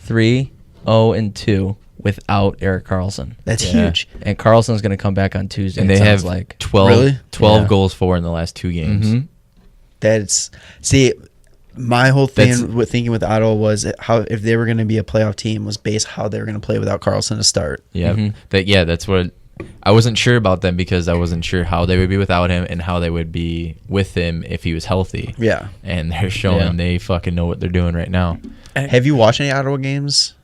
3-0-2 without Erik Karlsson, That's Yeah. huge. and Karlsson's going to come back on Tuesday. And it they sounds have like 12, Really? 12 Yeah. goals for in the last 2 games. Mhm. That's my whole thing with thinking with Ottawa was how if they were going to be a playoff team was based how they were going to play without Karlsson to start. Yeah, Mhm. that's what I wasn't sure about them because I wasn't sure how they would be without him and how they would be with him if he was healthy. Yeah. And they're showing Yeah. they fucking know what they're doing right now. Have you watched any Ottawa games?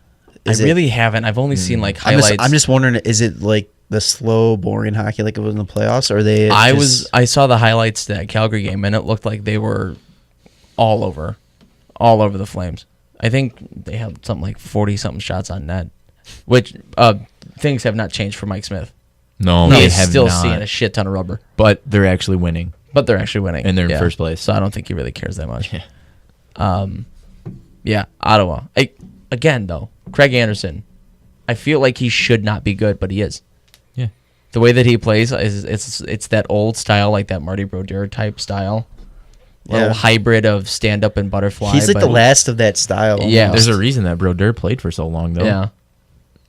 I really haven't. I've only seen like I'm highlights. just wondering, is it like the slow, boring hockey like it was in the playoffs, or are they? I saw the highlights to that Calgary game, and it looked like they were all over the Flames. I think they had something like 40-something shots on net, which things have not changed for Mike Smith. No, He they is have still not. seeing a shit ton of rubber, But they're actually winning. but they're actually winning, And they're in first place. So I don't think he really cares that much. Yeah. Yeah, Ottawa. Again, though, Craig Anderson, I feel like he should not be good, but he is. Yeah. The way that he plays is it's that old style, like that Marty Brodeur type style. Little Yeah. hybrid of stand up and butterfly. He's like but the last of that style. Yeah. almost. There's a reason that Brodeur played for so long, though. Yeah,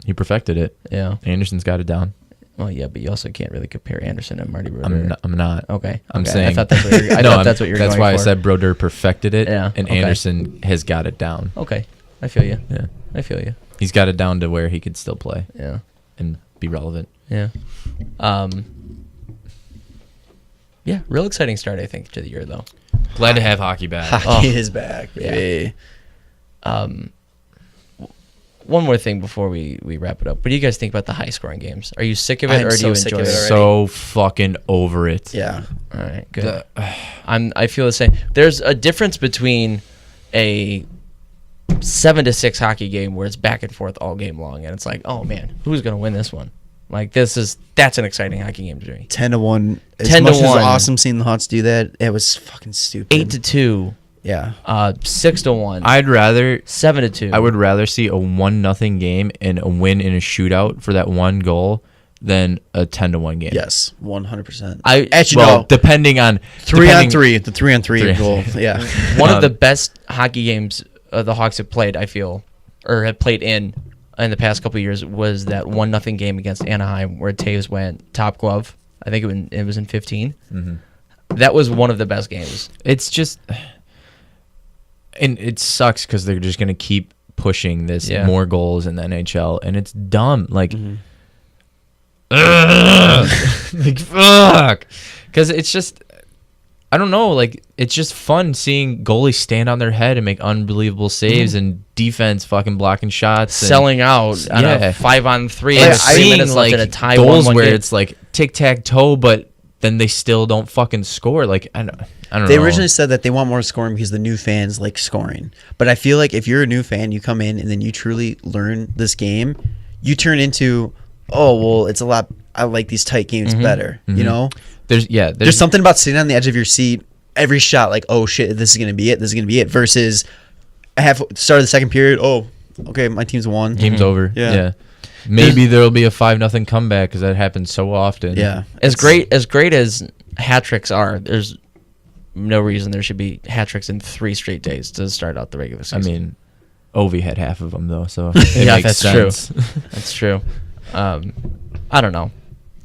He perfected it. yeah. Anderson's got it down. Well, yeah, but you also can't really compare Anderson and Marty Brodeur. I'm not. Okay. I'm okay. saying. I thought that's what you're, that's what you're That's going why for. I said Brodeur perfected it. Yeah, And okay. Anderson has got it down. Okay, I feel you. Yeah. I feel you. He's got it down to where he could still play Yeah, and be relevant. yeah. Yeah, real exciting start, I think, to the year though. Glad to have hockey back. Hockey is back, Yeah. baby. One more thing before we wrap it up. What do you guys think about the high scoring games? Are you sick of it, I'm or do so you sick enjoy of it it? already. So fucking over it. Yeah. All right, good. I feel the same. There's a difference between a 7-6 hockey game where it's back and forth all game long, and it's like, oh man, who's gonna win this one? Like that's an exciting hockey game to me. 10-1. As 10 to much as 1. awesome seeing the Hawks do that. It was fucking stupid. 8-2, Yeah. 6-1, I'd rather 7-2. I would rather see a 1-0 game and a win in a shootout for that one goal than a 10-1 game. Yes. 100%. I Actually, Well, no. depending on 3-on-3. The 3-on-3 Three. goal. Yeah. one of the best hockey games the Hawks have played, I feel, or have played in the past couple of years was that 1-0 game against Anaheim where Taves went top glove. I think it was in 15. Mm-hmm. That was one of the best games. It's just, and it sucks because they're just gonna keep pushing this Yeah. more goals in the NHL, and it's dumb. Like, like fuck, because it's just, I don't know. Like, it's just fun seeing goalies stand on their head and make unbelievable saves, and defense fucking blocking shots, and Selling out on Yeah. a 5-on-3 and and 3 seeing minutes left like in a tie goals 1-1 where game. it's like tic tac toe, but then they still don't fucking score. Like, I don't They know. originally said that they want more scoring because the new fans like scoring. But I feel like if you're a new fan, you come in and then you truly learn this game, you turn into, oh, well, it's a lot. I like these tight games better. You know, there's there's something about sitting on the edge of your seat every shot like, oh shit, this is gonna be it. This is gonna be it. Versus start of the second period. Oh, okay, my team's won. Game's over. Yeah. Maybe there'll be a 5-0 comeback because that happens so often. Yeah. As great as hat tricks are, there's no reason there should be hat tricks in 3 straight days to start out the regular season. I mean, Ovi had half of them though, so it yeah, makes that's sense. true. That's true. I don't know.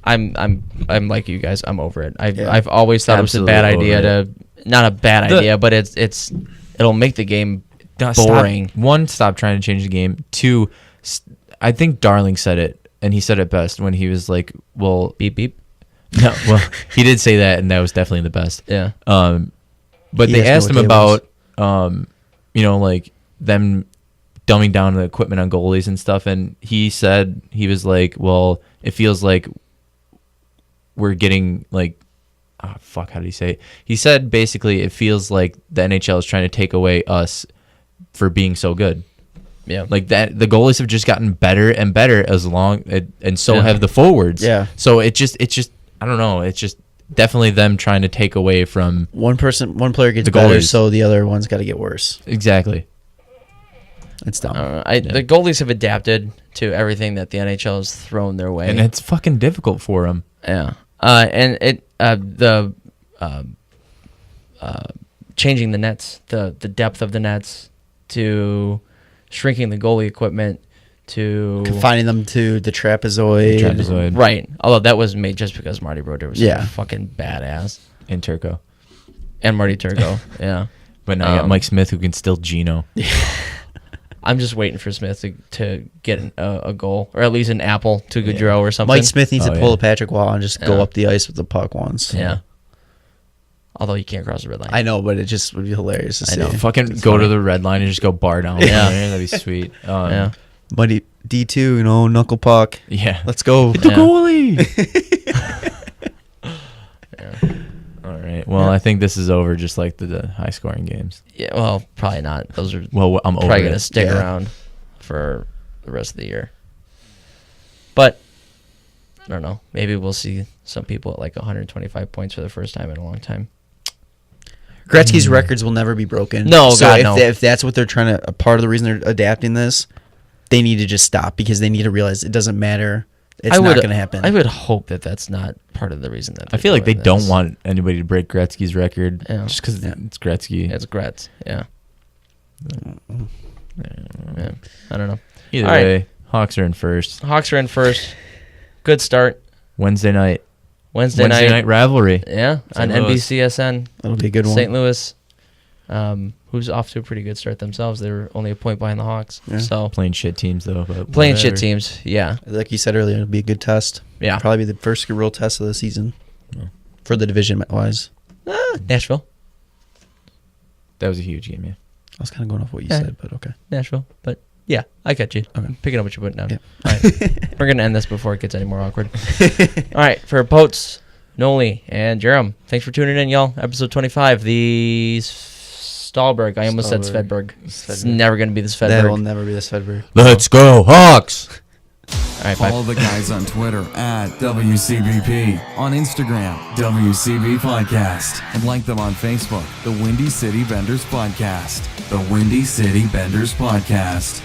I'm like you guys. I'm over it. I've always thought it was a bad Absolutely idea not a bad idea, but it'll make the game boring. Stop trying to change the game. 2, I think Darling said it, and he said it best when he was like, "Well, Beep beep." no, well, he did say that, and that was definitely the best. Yeah. But He they doesn't know asked him what about, like them dumbing down the equipment on goalies and stuff, and he said he was like, "Well, it feels like we're getting like." How did he say it? He said basically it feels like the NHL is trying to take away us for being so good. Yeah. Like that, the goalies have just gotten better and better and so have the forwards. Yeah. So it's just I don't know. It's just definitely them trying to take away from One player gets The better, goalies. so the other one's got to get worse. exactly. It's dumb. The goalies have adapted to everything that the NHL has thrown their way, And it's fucking difficult for them. yeah. And changing the nets, the depth of the nets, to shrinking the goalie equipment, to Confining them to the trapezoid. Trapezoid right. Although that was made just because Marty Brodeur was Yeah. fucking badass, and Turco. and Marty Turco. Yeah. But now I got Mike Smith who can still Gino. I'm just waiting for Smith to get a goal, or at least an apple to Gaudreau or something. Mike Smith needs to pull yeah. a Patrick Wall and just go Yeah. up the ice with the puck once. Yeah. Although you can't cross the red line. I know, but it just would be hilarious to see. know. Fucking It's go funny. to the red line and just go bar down. Yeah. There. That'd be sweet. Yeah. Buddy, D2, knuckle puck. Yeah. Let's go. Hit the Yeah. goalie. All right. Well, I think this is over, just like the high scoring games. Yeah. Well, probably not. Those are Well, I'm over probably it. going to stick Yeah. around for the rest of the year. But I don't know. Maybe we'll see some people at like 125 points for the first time in a long time. Gretzky's records will never be broken. No, so God, if, no. if that's what they're trying to, a part of the reason they're adapting this, they need to just stop because they need to realize it doesn't matter. It's not going to happen. I would hope that that's not part of the reason that I feel like they doing don't this. want anybody to break Gretzky's record Yeah. just because Yeah. it's Gretzky. It's Gretz. Yeah. Yeah. I don't know. Either All right. way, Hawks are in first. Hawks are in first. Good start. Wednesday night Wednesday night. rivalry. Yeah. St. On Louis. NBCSN. That'll be a good one. St. Louis, who's off to a pretty good start themselves. They were only a point behind the Hawks. Yeah. So Playing shit teams though. But playing shit whatever. teams. Yeah. Like you said earlier, it'll be a good test. Yeah. Probably be the first real test of the season Yeah. for the division-wise. Nashville. That was a huge game, yeah. I was kind of going off what you Yeah. said, but okay. Nashville. But yeah, I got you. Okay. I'm picking up what you're putting down. Yeah. All right. We're going to end this before it gets any more awkward. All right. For Poetzy, Nolly, and Jarom, thanks for tuning in, y'all. Episode 25. The Stalberg. I almost said Stalberg. Svedberg. It's never going to be the That will Svedberg. never be the Svedberg. Let's go, Hawks! All right. Bye. Follow the guys on Twitter at WCBP, on Instagram, WCBPodcast, and like them on Facebook, the Windy City Benders Podcast. The Windy City Benders Podcast.